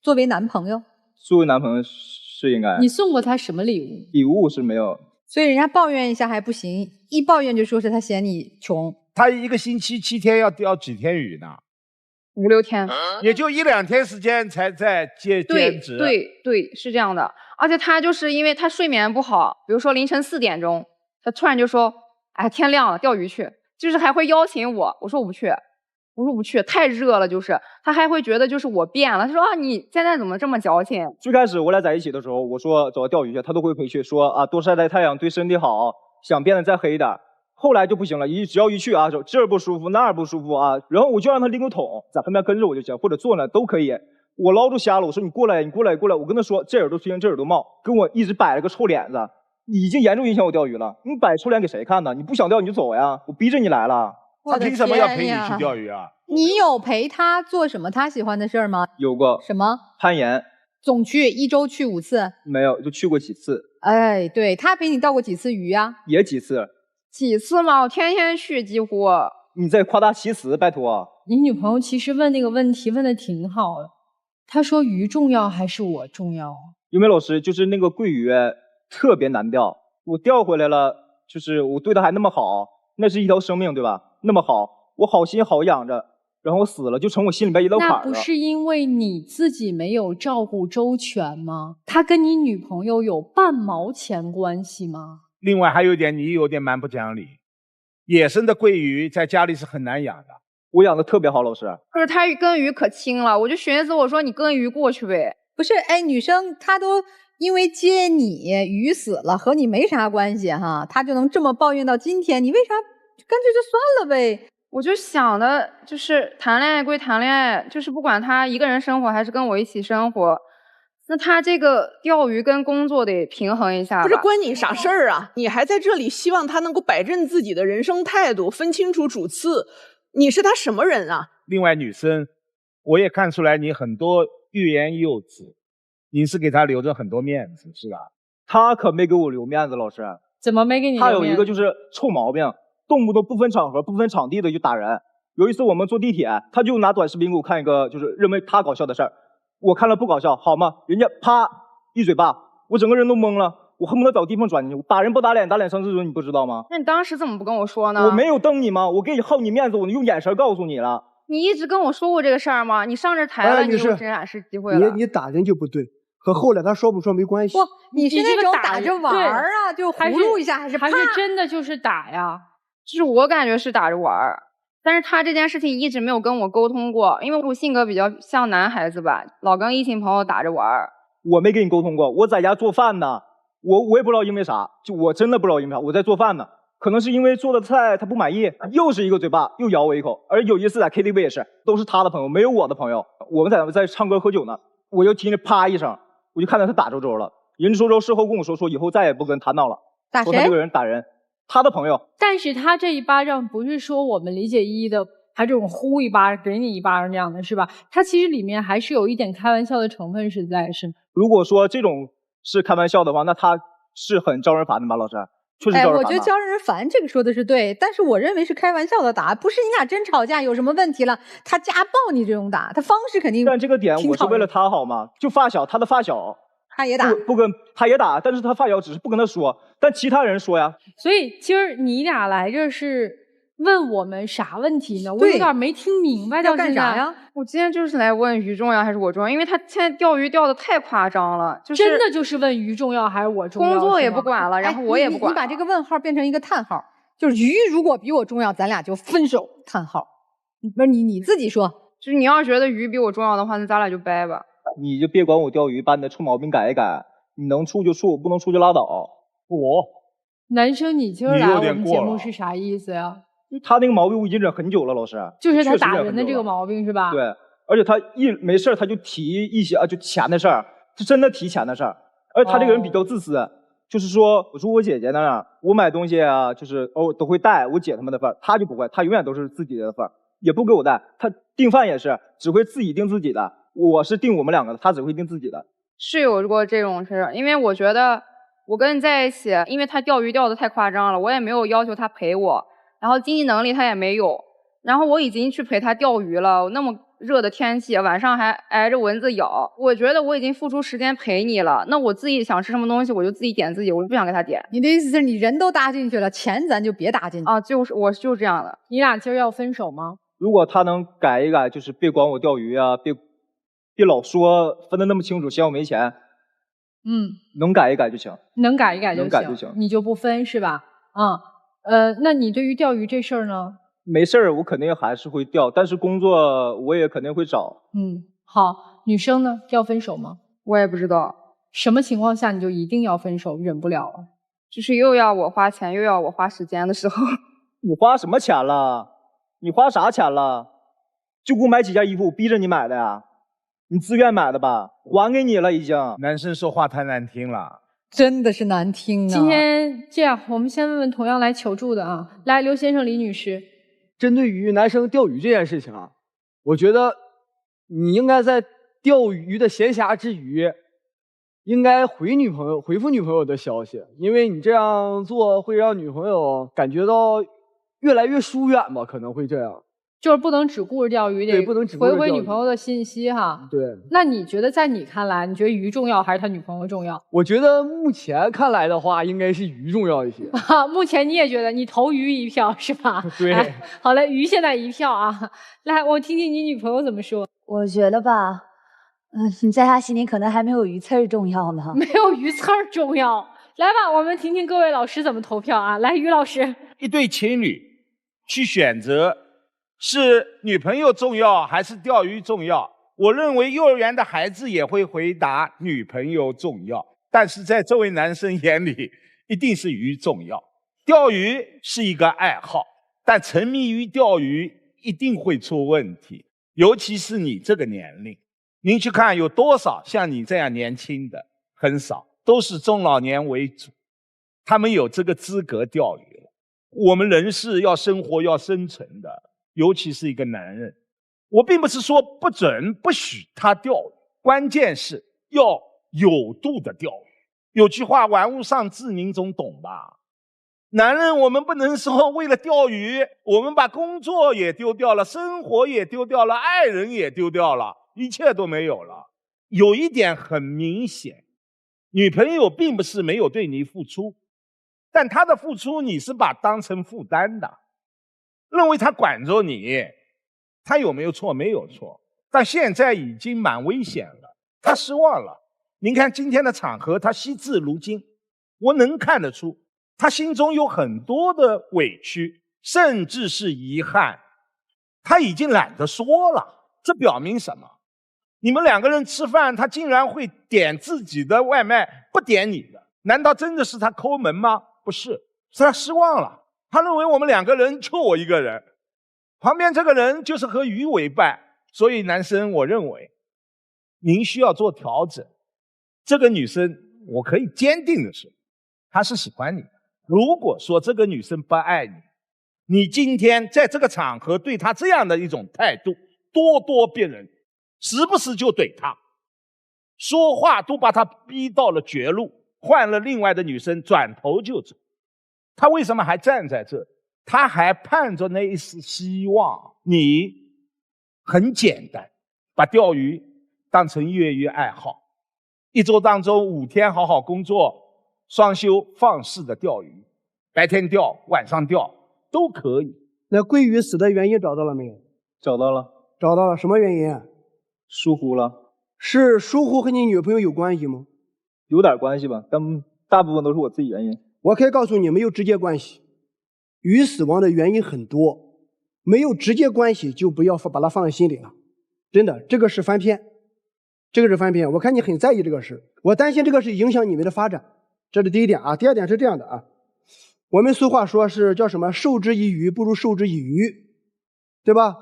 作为男朋友，作为男朋友是应该。你送过他什么礼物？礼物是没有。所以人家抱怨一下还不行，一抱怨就说是他嫌你穷。他一个星期7天要钓几天鱼呢？5、6天，也就1、2天时间才在兼职。对，是这样的。而且他就是因为他睡眠不好，比如说凌晨4点钟，他突然就说：“哎，天亮了，钓鱼去。”就是还会邀请我，我说我不去，太热了。就是他还会觉得就是我变了，他说啊，你现在怎么这么矫情？最开始我俩在一起的时候，我说走钓鱼去，他都会回去说啊，多晒晒太阳对身体好，想变得再黑一点。后来就不行了，只要一去啊，这儿不舒服那儿不舒服啊，然后我就让他拎个桶在旁边跟着我就行，或者坐那都可以。我捞住瞎了，我说你过来，你过来，过来。我跟他说这耳朵听，这耳朵冒，跟我一直摆了个臭脸子，已经严重影响我钓鱼了。你摆臭脸给谁看呢？你不想钓你就走呀，我逼着你来了。他凭什么要陪你去钓鱼啊？你有陪他做什么他喜欢的事儿吗？有过。什么？攀岩。总去，1周去5次？没有，就去过几次。哎，对，他陪你钓过几次鱼啊？也几次。几次吗？我天天去，几乎。你在夸大其词，拜托。你女朋友其实问那个问题问的挺好的，她说鱼重要还是我重要？尤美老师，就是那个桂鱼特别难钓，我钓回来了，就是我对它还那么好，那是一条生命，对吧？那么好，我好心好养着，然后死了就成我心里边一道坎了。那不是因为你自己没有照顾周全吗？他跟你女朋友有半毛钱关系吗？另外还有一点，你有点蛮不讲理。野生的桂鱼在家里是很难养的，我养的特别好，老师。可是他跟鱼可亲了，我就寻思我说你跟鱼过去呗。不是，哎，女生她都因为接你鱼死了，和你没啥关系哈，她就能这么抱怨到今天，你为啥干脆就算了呗？我就想的就是谈恋爱归谈恋爱，就是不管他一个人生活还是跟我一起生活，那他这个钓鱼跟工作得平衡一下吧。不是关你啥事儿啊？你还在这里希望他能够摆正自己的人生态度，分清楚主次。你是他什么人啊？另外，女生，我也看出来你很多欲言又止，你是给他留着很多面子，是吧？他可没给我留面子，老师。怎么没给你留面子？他有一个就是臭毛病，动不动不分场合、不分场地的就打人。有一次我们坐地铁，他就拿短视频给我看一个，就是认为他搞笑的事儿。我看了不搞笑，好吗？人家啪一嘴巴，我整个人都懵了，我恨不得找地方转进去。打人不打脸，打脸伤自尊，你不知道吗？那你当时怎么不跟我说呢？我没有瞪你吗？我给你好你面子，我用眼神告诉你了。你一直跟我说过这个事儿吗？你上这台了，你有展示机会了。你打人就不对，和后来他说不说没关系。不，你是那种打着玩儿啊，就葫芦一下，还是真的就是打呀？就是我感觉是打着玩儿。但是他这件事情一直没有跟我沟通过，因为我性格比较像男孩子吧，老跟异性朋友打着玩儿。我没跟你沟通过，我在家做饭呢，我也不知道因为啥，就我真的不知道因为啥，我在做饭呢，可能是因为做的菜他不满意，又是一个嘴巴，又咬我一口。而有一次在 KTV 也是，都是他的朋友，没有我的朋友，我们在唱歌喝酒呢，我就听着啪一声，我就看到他打周周了。人家周周事后跟我说以后再也不跟他闹了，打谁？说他这个人打人。他的朋友，但是他这一巴掌不是说我们理解意义的，他这种呼一巴掌给你一巴掌这样的是吧？他其实里面还是有一点开玩笑的成分，实在是。如果说这种是开玩笑的话，那他是很招人烦的吧，老师？确实招人烦。我觉得招人烦这个说的是对，但是我认为是开玩笑的打，不是你俩真吵架有什么问题了，他家暴你这种打，他方式肯定。但这个点我是为了他好吗？就发小，他的发小。他也打，不跟他也打，但是他发小只是不跟他说，但其他人说呀。所以今儿你俩来这是问我们啥问题呢？我有点没听明白，要干啥呀？我今天就是来问鱼重要还是我重要，因为他现在钓鱼钓的太夸张了，就是真的就是问鱼重要还是我重要，工作也不管了，然后我也不管。你把这个问号变成一个叹号，就是鱼如果比我重要，咱俩就分手。叹号，不是你自己说，就是你要是觉得鱼比我重要的话，那咱俩就掰吧。你就别管我钓鱼，把你的臭毛病改一改。你能处就处，不能处就拉倒。男生，你今儿来我们节目是啥意思呀？他那个毛病我已经忍很久了，老师。就是他打人的这个毛病是吧？对，而且他没事他就提一些就钱的事儿，是真的提钱的事儿。而且他这个人比较自私，就是说我住我姐姐那儿，我买东西啊，就是都会带我姐他们的份儿，他就不会，他永远都是自己的份儿，也不给我带。他订饭也是只会自己订自己的。我是订我们两个的，他只会订自己的。是有过这种事，因为我觉得我跟你在一起，因为他钓鱼钓得太夸张了，我也没有要求他陪我，然后经济能力他也没有，然后我已经去陪他钓鱼了，那么热的天气，晚上还挨着蚊子咬，我觉得我已经付出时间陪你了，那我自己想吃什么东西我就自己点自己，我就不想给他点。你的意思是你人都搭进去了，钱咱就别搭进去啊？就是我就是这样的。你俩今儿要分手吗？如果他能改一改，就是别管我钓鱼啊，别老说分得那么清楚，嫌我没钱。能改一改就行。能改一改就行。能改就行。你就不分是吧？那你对于钓鱼这事儿呢？没事儿，我肯定还是会钓，但是工作我也肯定会找。好，女生呢要分手吗？我也不知道。什么情况下你就一定要分手，忍不了了？就是又要我花钱，又要我花时间的时候。你花什么钱了？你花啥钱了？就给我买几件衣服，我逼着你买的呀？你自愿买的吧？还给你了已经。男生说话太难听了，真的是难听啊！今天这样，我们先问问同样来求助的啊，来，刘先生、李女士，针对于男生钓鱼这件事情啊，我觉得你应该在钓鱼的闲暇之余，应该回复女朋友的消息，因为你这样做会让女朋友感觉到越来越疏远吧，可能会这样。就是不能只顾着钓鱼，得对，不能只顾着回钓鱼女朋友的信息哈。对，那你觉得在你看来，你觉得鱼重要还是他女朋友重要？我觉得目前看来的话，应该是鱼重要一些。目前你也觉得你投鱼一票是吧？对。好嘞，鱼现在一票啊。来，我听听你女朋友怎么说。我觉得吧，你在他心里可能还没有鱼刺儿重要呢。没有鱼刺儿重要。来吧，我们听听各位老师怎么投票啊。来，于老师。一对情侣去选择是女朋友重要还是钓鱼重要？我认为幼儿园的孩子也会回答女朋友重要，但是在这位男生眼里，一定是鱼重要。钓鱼是一个爱好，但沉迷于钓鱼一定会出问题，尤其是你这个年龄。您去看有多少像你这样年轻的，很少，都是中老年为主，他们有这个资格钓鱼了。我们人是要生活要生存的，尤其是一个男人。我并不是说不准不许他钓鱼，关键是要有度的钓鱼。有句话玩物丧志，您总懂吧？男人我们不能说为了钓鱼，我们把工作也丢掉了，生活也丢掉了，爱人也丢掉了，一切都没有了。有一点很明显，女朋友并不是没有对你付出，但她的付出你是把当成负担的，认为她管着你，她有没有错？没有错，但现在已经蛮危险了，她失望了。您看今天的场合，她惜字如金，我能看得出她心中有很多的委屈，甚至是遗憾，她已经懒得说了。这表明什么？你们两个人吃饭，她竟然会点自己的外卖，不点你的，难道真的是她抠门吗？不是，是她失望了。她认为我们两个人就我一个人，旁边这个人就是和鱼为伴。所以男生，我认为您需要做调整。这个女生，我可以坚定的说，她是喜欢你的。如果说这个女生不爱你，你今天在这个场合对她这样的一种态度，咄咄逼人，时不时就怼她，说话都把她逼到了绝路，换了另外的女生转头就走。她为什么还站在这？她还盼着那一丝希望。你很简单，把钓鱼当成业余爱好，一周当中5天好好工作，双休放肆的钓鱼，白天钓晚上钓都可以。那鲑鱼死的原因找到了没有？找到了。找到了，什么原因？疏忽了。是疏忽和你女朋友有关系吗？有点关系吧，但大部分都是我自己原因。我可以告诉你，没有直接关系。鱼死亡的原因很多，没有直接关系就不要把它放在心里了。真的，这个是翻篇，这个是翻篇。我看你很在意这个事，我担心这个是影响你们的发展，这是第一点啊。第二点是这样的啊，我们俗话说是叫什么？授之以鱼，不如授之以渔，对吧？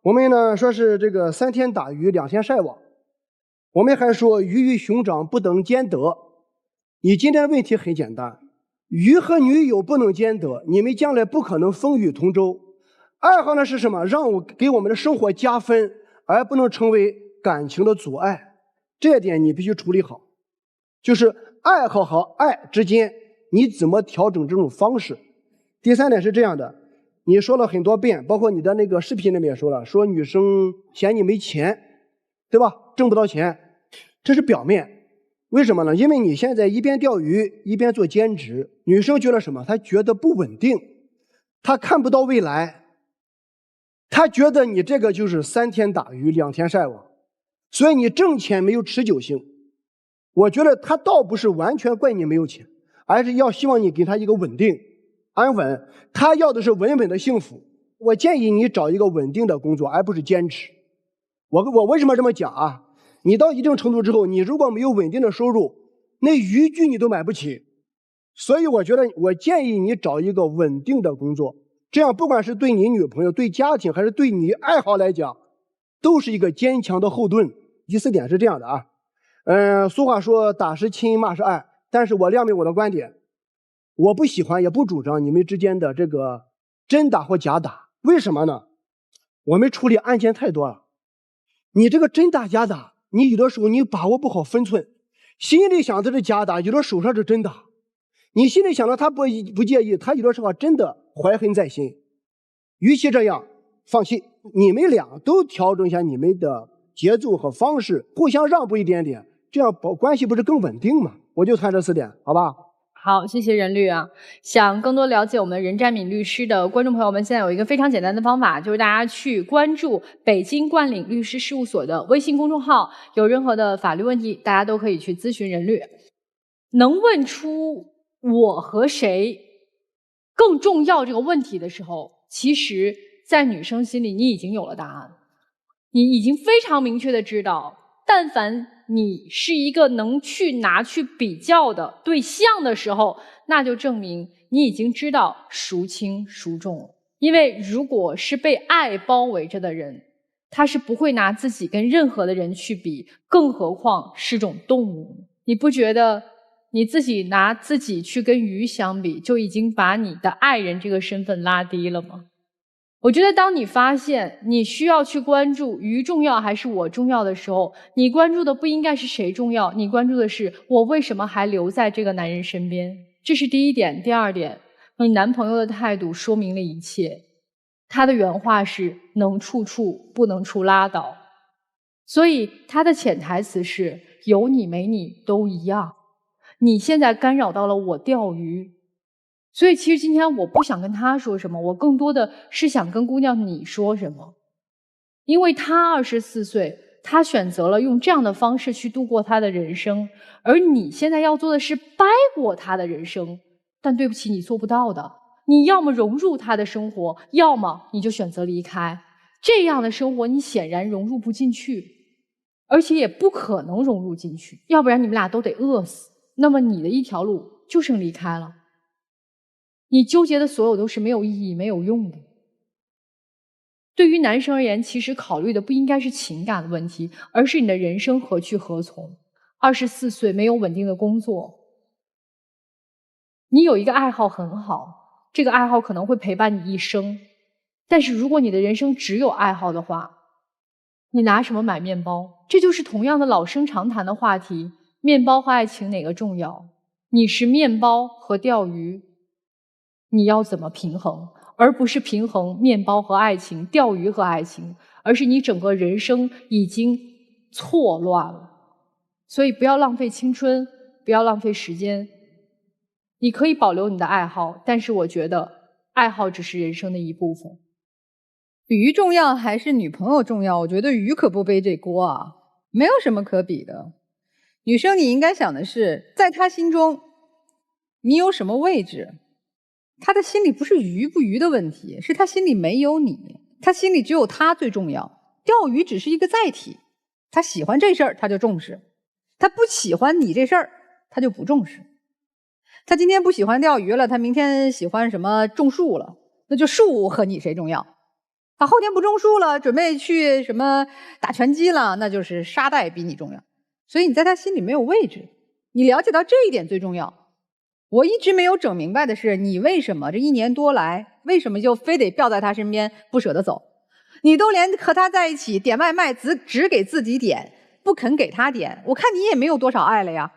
我们呢说是这个3天打鱼2天晒网，我们还说鱼与熊掌不等兼得。你今天的问题很简单，鱼和女友不能兼得，你们将来不可能风雨同舟。爱好呢是什么？给我们的生活加分，而不能成为感情的阻碍。这一点你必须处理好，就是爱好和爱之间你怎么调整这种方式。第三点是这样的，你说了很多遍，包括你的那个视频里面也说了，说女生嫌你没钱，对吧？挣不到钱，这是表面。为什么呢？因为你现在一边钓鱼一边做兼职，女生觉得什么？她觉得不稳定，她看不到未来，她觉得你这个就是3天打鱼2天晒网，所以你挣钱没有持久性。我觉得她倒不是完全怪你没有钱，而是要希望你给她一个稳定安稳，她要的是稳稳的幸福。我建议你找一个稳定的工作，而不是兼职。我为什么这么讲啊？你到一定程度之后，你如果没有稳定的收入，那渔具你都买不起。所以我觉得，我建议你找一个稳定的工作，这样不管是对你女朋友、对家庭，还是对你爱好来讲，都是一个坚强的后盾。第4点是这样的啊，俗话说打是亲，骂是爱，但是我亮明我的观点，我不喜欢也不主张你们之间的这个真打或假打。为什么呢？我们处理案件太多了，你这个真打假打，你有的时候你把握不好分寸，心里想的是假打，有的手上是真打，你心里想着他不介意，他有的时候真的怀恨在心。与其这样，放弃，你们俩都调整一下你们的节奏和方式，互相让步一点点，这样关系不是更稳定吗？我就谈这4点，好吧？好，谢谢任律啊。想更多了解我们任占敏律师的观众朋友们，现在有一个非常简单的方法，就是大家去关注北京冠岭律师事务所的微信公众号，有任何的法律问题，大家都可以去咨询任律。能问出我和谁更重要这个问题的时候，其实在女生心里你已经有了答案，你已经非常明确的知道，但凡你是一个能去拿去比较的对象的时候，那就证明你已经知道孰轻孰重了。因为如果是被爱包围着的人，他是不会拿自己跟任何的人去比，更何况是种动物。你不觉得你自己拿自己去跟鱼相比，就已经把你的爱人这个身份拉低了吗？我觉得当你发现你需要去关注鱼重要还是我重要的时候，你关注的不应该是谁重要，你关注的是我为什么还留在这个男人身边。这是第1点。第2点，你男朋友的态度说明了一切。他的原话是能处处，不能处拉倒。所以他的潜台词是有你没你都一样。你现在干扰到了我钓鱼。所以其实今天我不想跟他说什么，我更多的是想跟姑娘你说什么。因为他24岁，他选择了用这样的方式去度过他的人生，而你现在要做的是掰过他的人生。但对不起，你做不到的。你要么融入他的生活，要么你就选择离开。这样的生活你显然融入不进去，而且也不可能融入进去，要不然你们俩都得饿死。那么你的一条路就剩离开了。你纠结的所有都是没有意义、没有用的。对于男生而言，其实考虑的不应该是情感的问题，而是你的人生何去何从。24岁没有稳定的工作，你有一个爱好很好，这个爱好可能会陪伴你一生。但是如果你的人生只有爱好的话，你拿什么买面包？这就是同样的老生常谈的话题，面包和爱情哪个重要？你是面包和钓鱼，你要怎么平衡？而不是平衡面包和爱情、钓鱼和爱情，而是你整个人生已经错乱了。所以不要浪费青春，不要浪费时间。你可以保留你的爱好，但是我觉得爱好只是人生的一部分。鱼重要还是女朋友重要？我觉得鱼可不背这锅啊，没有什么可比的。女生你应该想的是，在他心中你有什么位置。他的心里不是鱼不鱼的问题，是他心里没有你，他心里只有他最重要。钓鱼只是一个载体，他喜欢这事儿他就重视，他不喜欢你这事儿他就不重视。他今天不喜欢钓鱼了，他明天喜欢什么种树了，那就树和你谁重要。他后天不种树了，准备去什么打拳击了，那就是沙袋比你重要。所以你在他心里没有位置，你了解到这一点最重要。我一直没有整明白的是，你为什么这1年多来，为什么就非得吊在他身边不舍得走？你都连和他在一起点外卖只给自己点，不肯给他点，我看你也没有多少爱了呀。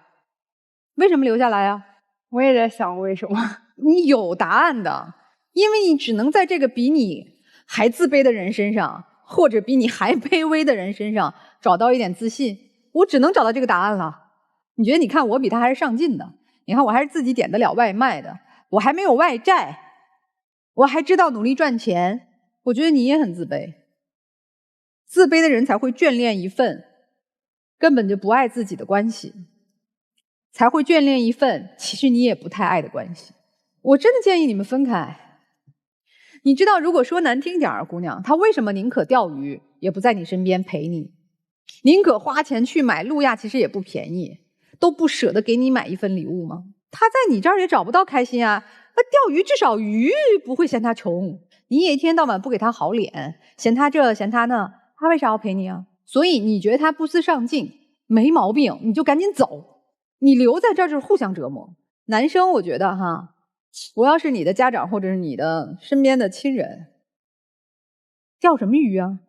为什么留下来呀？我也在想为什么。你有答案的，因为你只能在这个比你还自卑的人身上，或者比你还卑微的人身上找到一点自信。我只能找到这个答案了。你觉得你看我比他还是上进的，你看我还是自己点得了外卖的，我还没有外债，我还知道努力赚钱。我觉得你也很自卑。自卑的人才会眷恋一份根本就不爱自己的关系，才会眷恋一份其实你也不太爱的关系。我真的建议你们分开。你知道如果说难听点儿，姑娘她为什么宁可钓鱼也不在你身边陪你，宁可花钱去买路亚其实也不便宜，都不舍得给你买一份礼物吗？他在你这儿也找不到开心啊。那钓鱼至少鱼不会嫌他穷，你也一天到晚不给他好脸，嫌他这嫌他那，他为啥要陪你啊？所以你觉得他不思上进，没毛病，你就赶紧走。你留在这儿就是互相折磨。男生，我觉得哈，我要是你的家长或者是你的身边的亲人，钓什么鱼啊？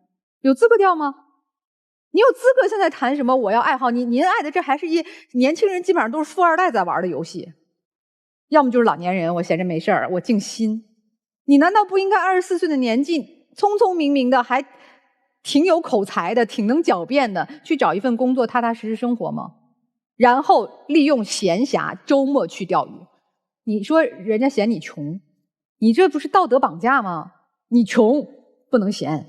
有资格钓吗？你有资格现在谈什么我要爱好？您爱的这还是一年轻人，基本上都是富二代在玩的游戏，要么就是老年人，我闲着没事儿，我静心。你难道不应该24岁的年纪，聪聪明明的，还挺有口才的，挺能狡辩的，去找一份工作，踏踏实实生活吗？然后利用闲暇周末去钓鱼。你说人家嫌你穷，你这不是道德绑架吗？你穷不能闲，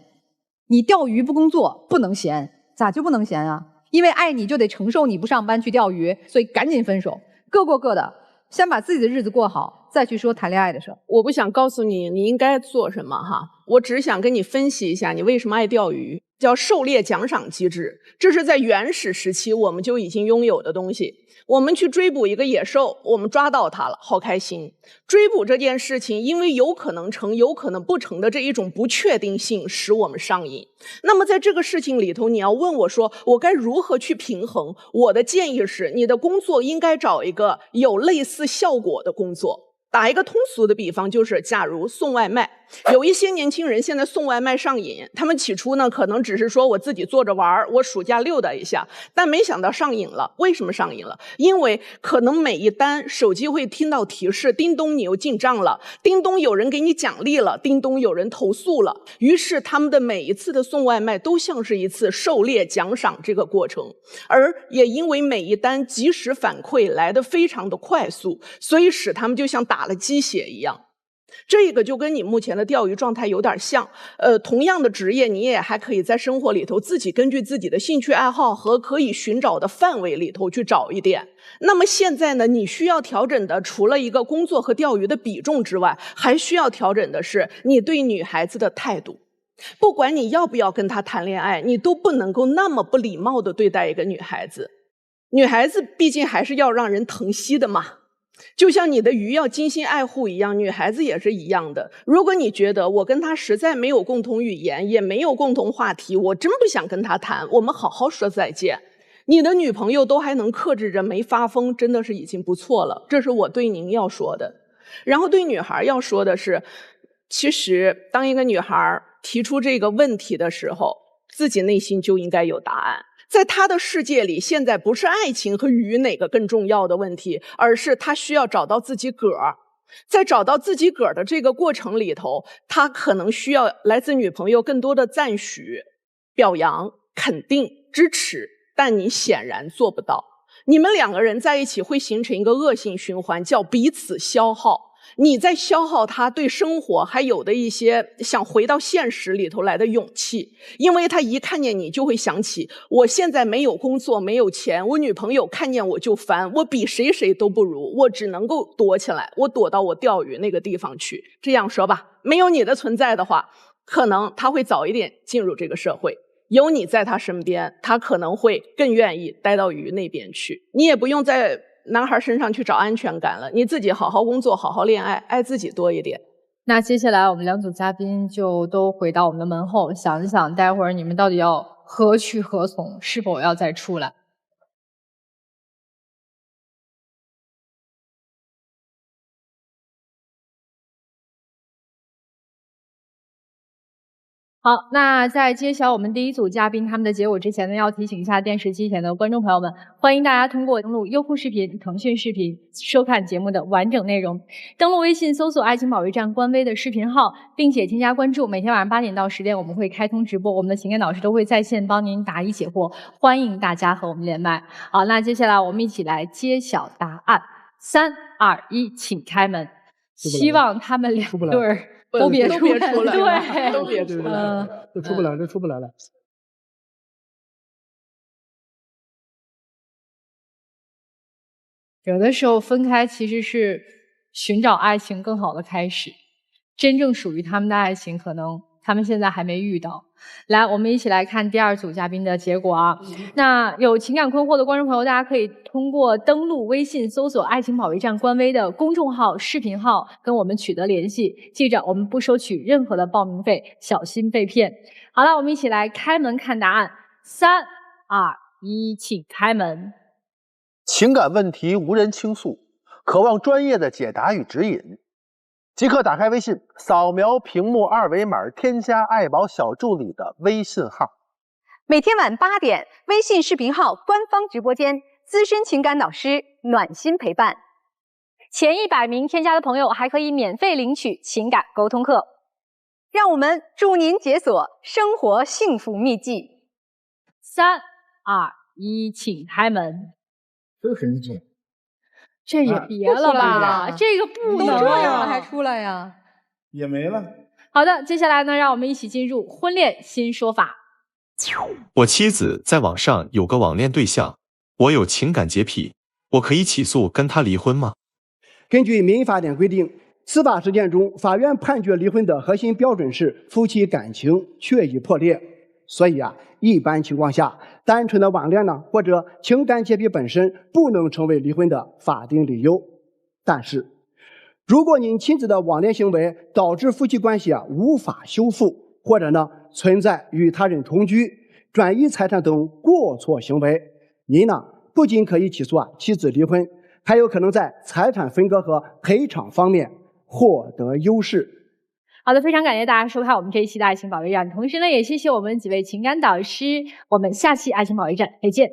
你钓鱼不工作不能闲，咋就不能闲啊？因为爱你就得承受你不上班去钓鱼，所以赶紧分手，各过各的，先把自己的日子过好，再去说谈恋爱的事儿。我不想告诉你你应该做什么哈，我只是想跟你分析一下你为什么爱钓鱼。叫狩猎奖赏机制，这是在原始时期我们就已经拥有的东西。我们去追捕一个野兽，我们抓到它了，好开心。追捕这件事情，因为有可能成，有可能不成的这一种不确定性，使我们上瘾。那么在这个事情里头，你要问我说，我该如何去平衡？我的建议是，你的工作应该找一个有类似效果的工作。打一个通俗的比方，就是假如送外卖，有一些年轻人现在送外卖上瘾，他们起初呢可能只是说我自己做着玩，我暑假溜达一下，但没想到上瘾了。为什么上瘾了？因为可能每一单手机会听到提示，叮咚你又进账了，叮咚有人给你奖励了，叮咚有人投诉了，于是他们的每一次的送外卖都像是一次狩猎奖赏这个过程，而也因为每一单及时反馈来得非常的快速，所以使他们就像打了鸡血一样。这个就跟你目前的钓鱼状态有点像，同样的职业，你也还可以在生活里头自己根据自己的兴趣爱好和可以寻找的范围里头去找一点。那么现在呢，你需要调整的除了一个工作和钓鱼的比重之外，还需要调整的是你对女孩子的态度。不管你要不要跟她谈恋爱，你都不能够那么不礼貌地对待一个女孩子。女孩子毕竟还是要让人疼惜的嘛。就像你的鱼要精心爱护一样，女孩子也是一样的。如果你觉得我跟她实在没有共同语言，也没有共同话题，我真不想跟她谈，我们好好说再见。你的女朋友都还能克制着没发疯，真的是已经不错了。这是我对您要说的。然后对女孩要说的是，其实当一个女孩提出这个问题的时候，自己内心就应该有答案。在他的世界里，现在不是爱情和鱼哪个更重要的问题，而是他需要找到自己个儿。在找到自己个儿的这个过程里头，他可能需要来自女朋友更多的赞许、表扬、肯定、支持，但你显然做不到。你们两个人在一起会形成一个恶性循环，叫彼此消耗。你在消耗他对生活还有的一些想回到现实里头来的勇气，因为他一看见你就会想起，我现在没有工作没有钱，我女朋友看见我就烦，我比谁都不如，我只能够躲起来，我躲到我钓鱼那个地方去。这样说吧，没有你的存在的话，可能他会早一点进入这个社会，有你在他身边，他可能会更愿意待到鱼那边去。你也不用在男孩身上去找安全感了，你自己好好工作，好好恋爱，爱自己多一点。那接下来我们两组嘉宾就都回到我们的门后，想一想待会儿你们到底要何去何从，是否要再出来。好，那在揭晓我们第一组嘉宾他们的结果之前呢，要提醒一下电视机前的观众朋友们，欢迎大家通过登录优酷视频、腾讯视频收看节目的完整内容。登录微信搜索“爱情保卫战”官微的视频号，并且添加关注。每天晚上8点到10点，我们会开通直播，我们的情感导师都会在线帮您答疑解惑，欢迎大家和我们连麦。好，那接下来我们一起来揭晓答案。3、2、1，请开门。希望他们两对儿。都别出来，对，都别出来，这出不来，这出不来了。有的时候分开其实是寻找爱情更好的开始，真正属于他们的爱情，可能他们现在还没遇到。来，我们一起来看第二组嘉宾的结果啊。那有情感困惑的观众朋友，大家可以通过登录微信搜索“爱情保卫战”官微的公众号、视频号跟我们取得联系。记着，我们不收取任何的报名费，小心被骗。好了，我们一起来开门看答案。3、2、1，请开门。情感问题无人倾诉，渴望专业的解答与指引，即刻打开微信，扫描屏幕二维码，添加爱宝小助理的微信号。每天晚8点，微信视频号官方直播间，资深情感导师暖心陪伴。前100名添加的朋友还可以免费领取情感沟通课。让我们助您解锁生活幸福秘籍。3、2、1，请开门。就是你这，这也别了吧，这个不能都这样了还出来呀？也没了。好的，接下来呢，让我们一起进入婚恋新说法。我妻子在网上有个网恋对象，我有情感洁癖，我可以起诉跟他离婚吗？根据民法典规定，司法实践中，法院判决离婚的核心标准是夫妻感情确已破裂。所以一般情况下，单纯的网恋呢，或者情感洁癖本身不能成为离婚的法定理由。但是，如果您妻子的网恋行为导致夫妻关系无法修复，或者呢存在与他人同居、转移财产等过错行为，您呢不仅可以起诉妻子离婚，还有可能在财产分割和赔偿方面获得优势。好的，非常感谢大家收看我们这一期的爱情保卫战，同时呢，也谢谢我们几位情感导师，我们下期爱情保卫战再见。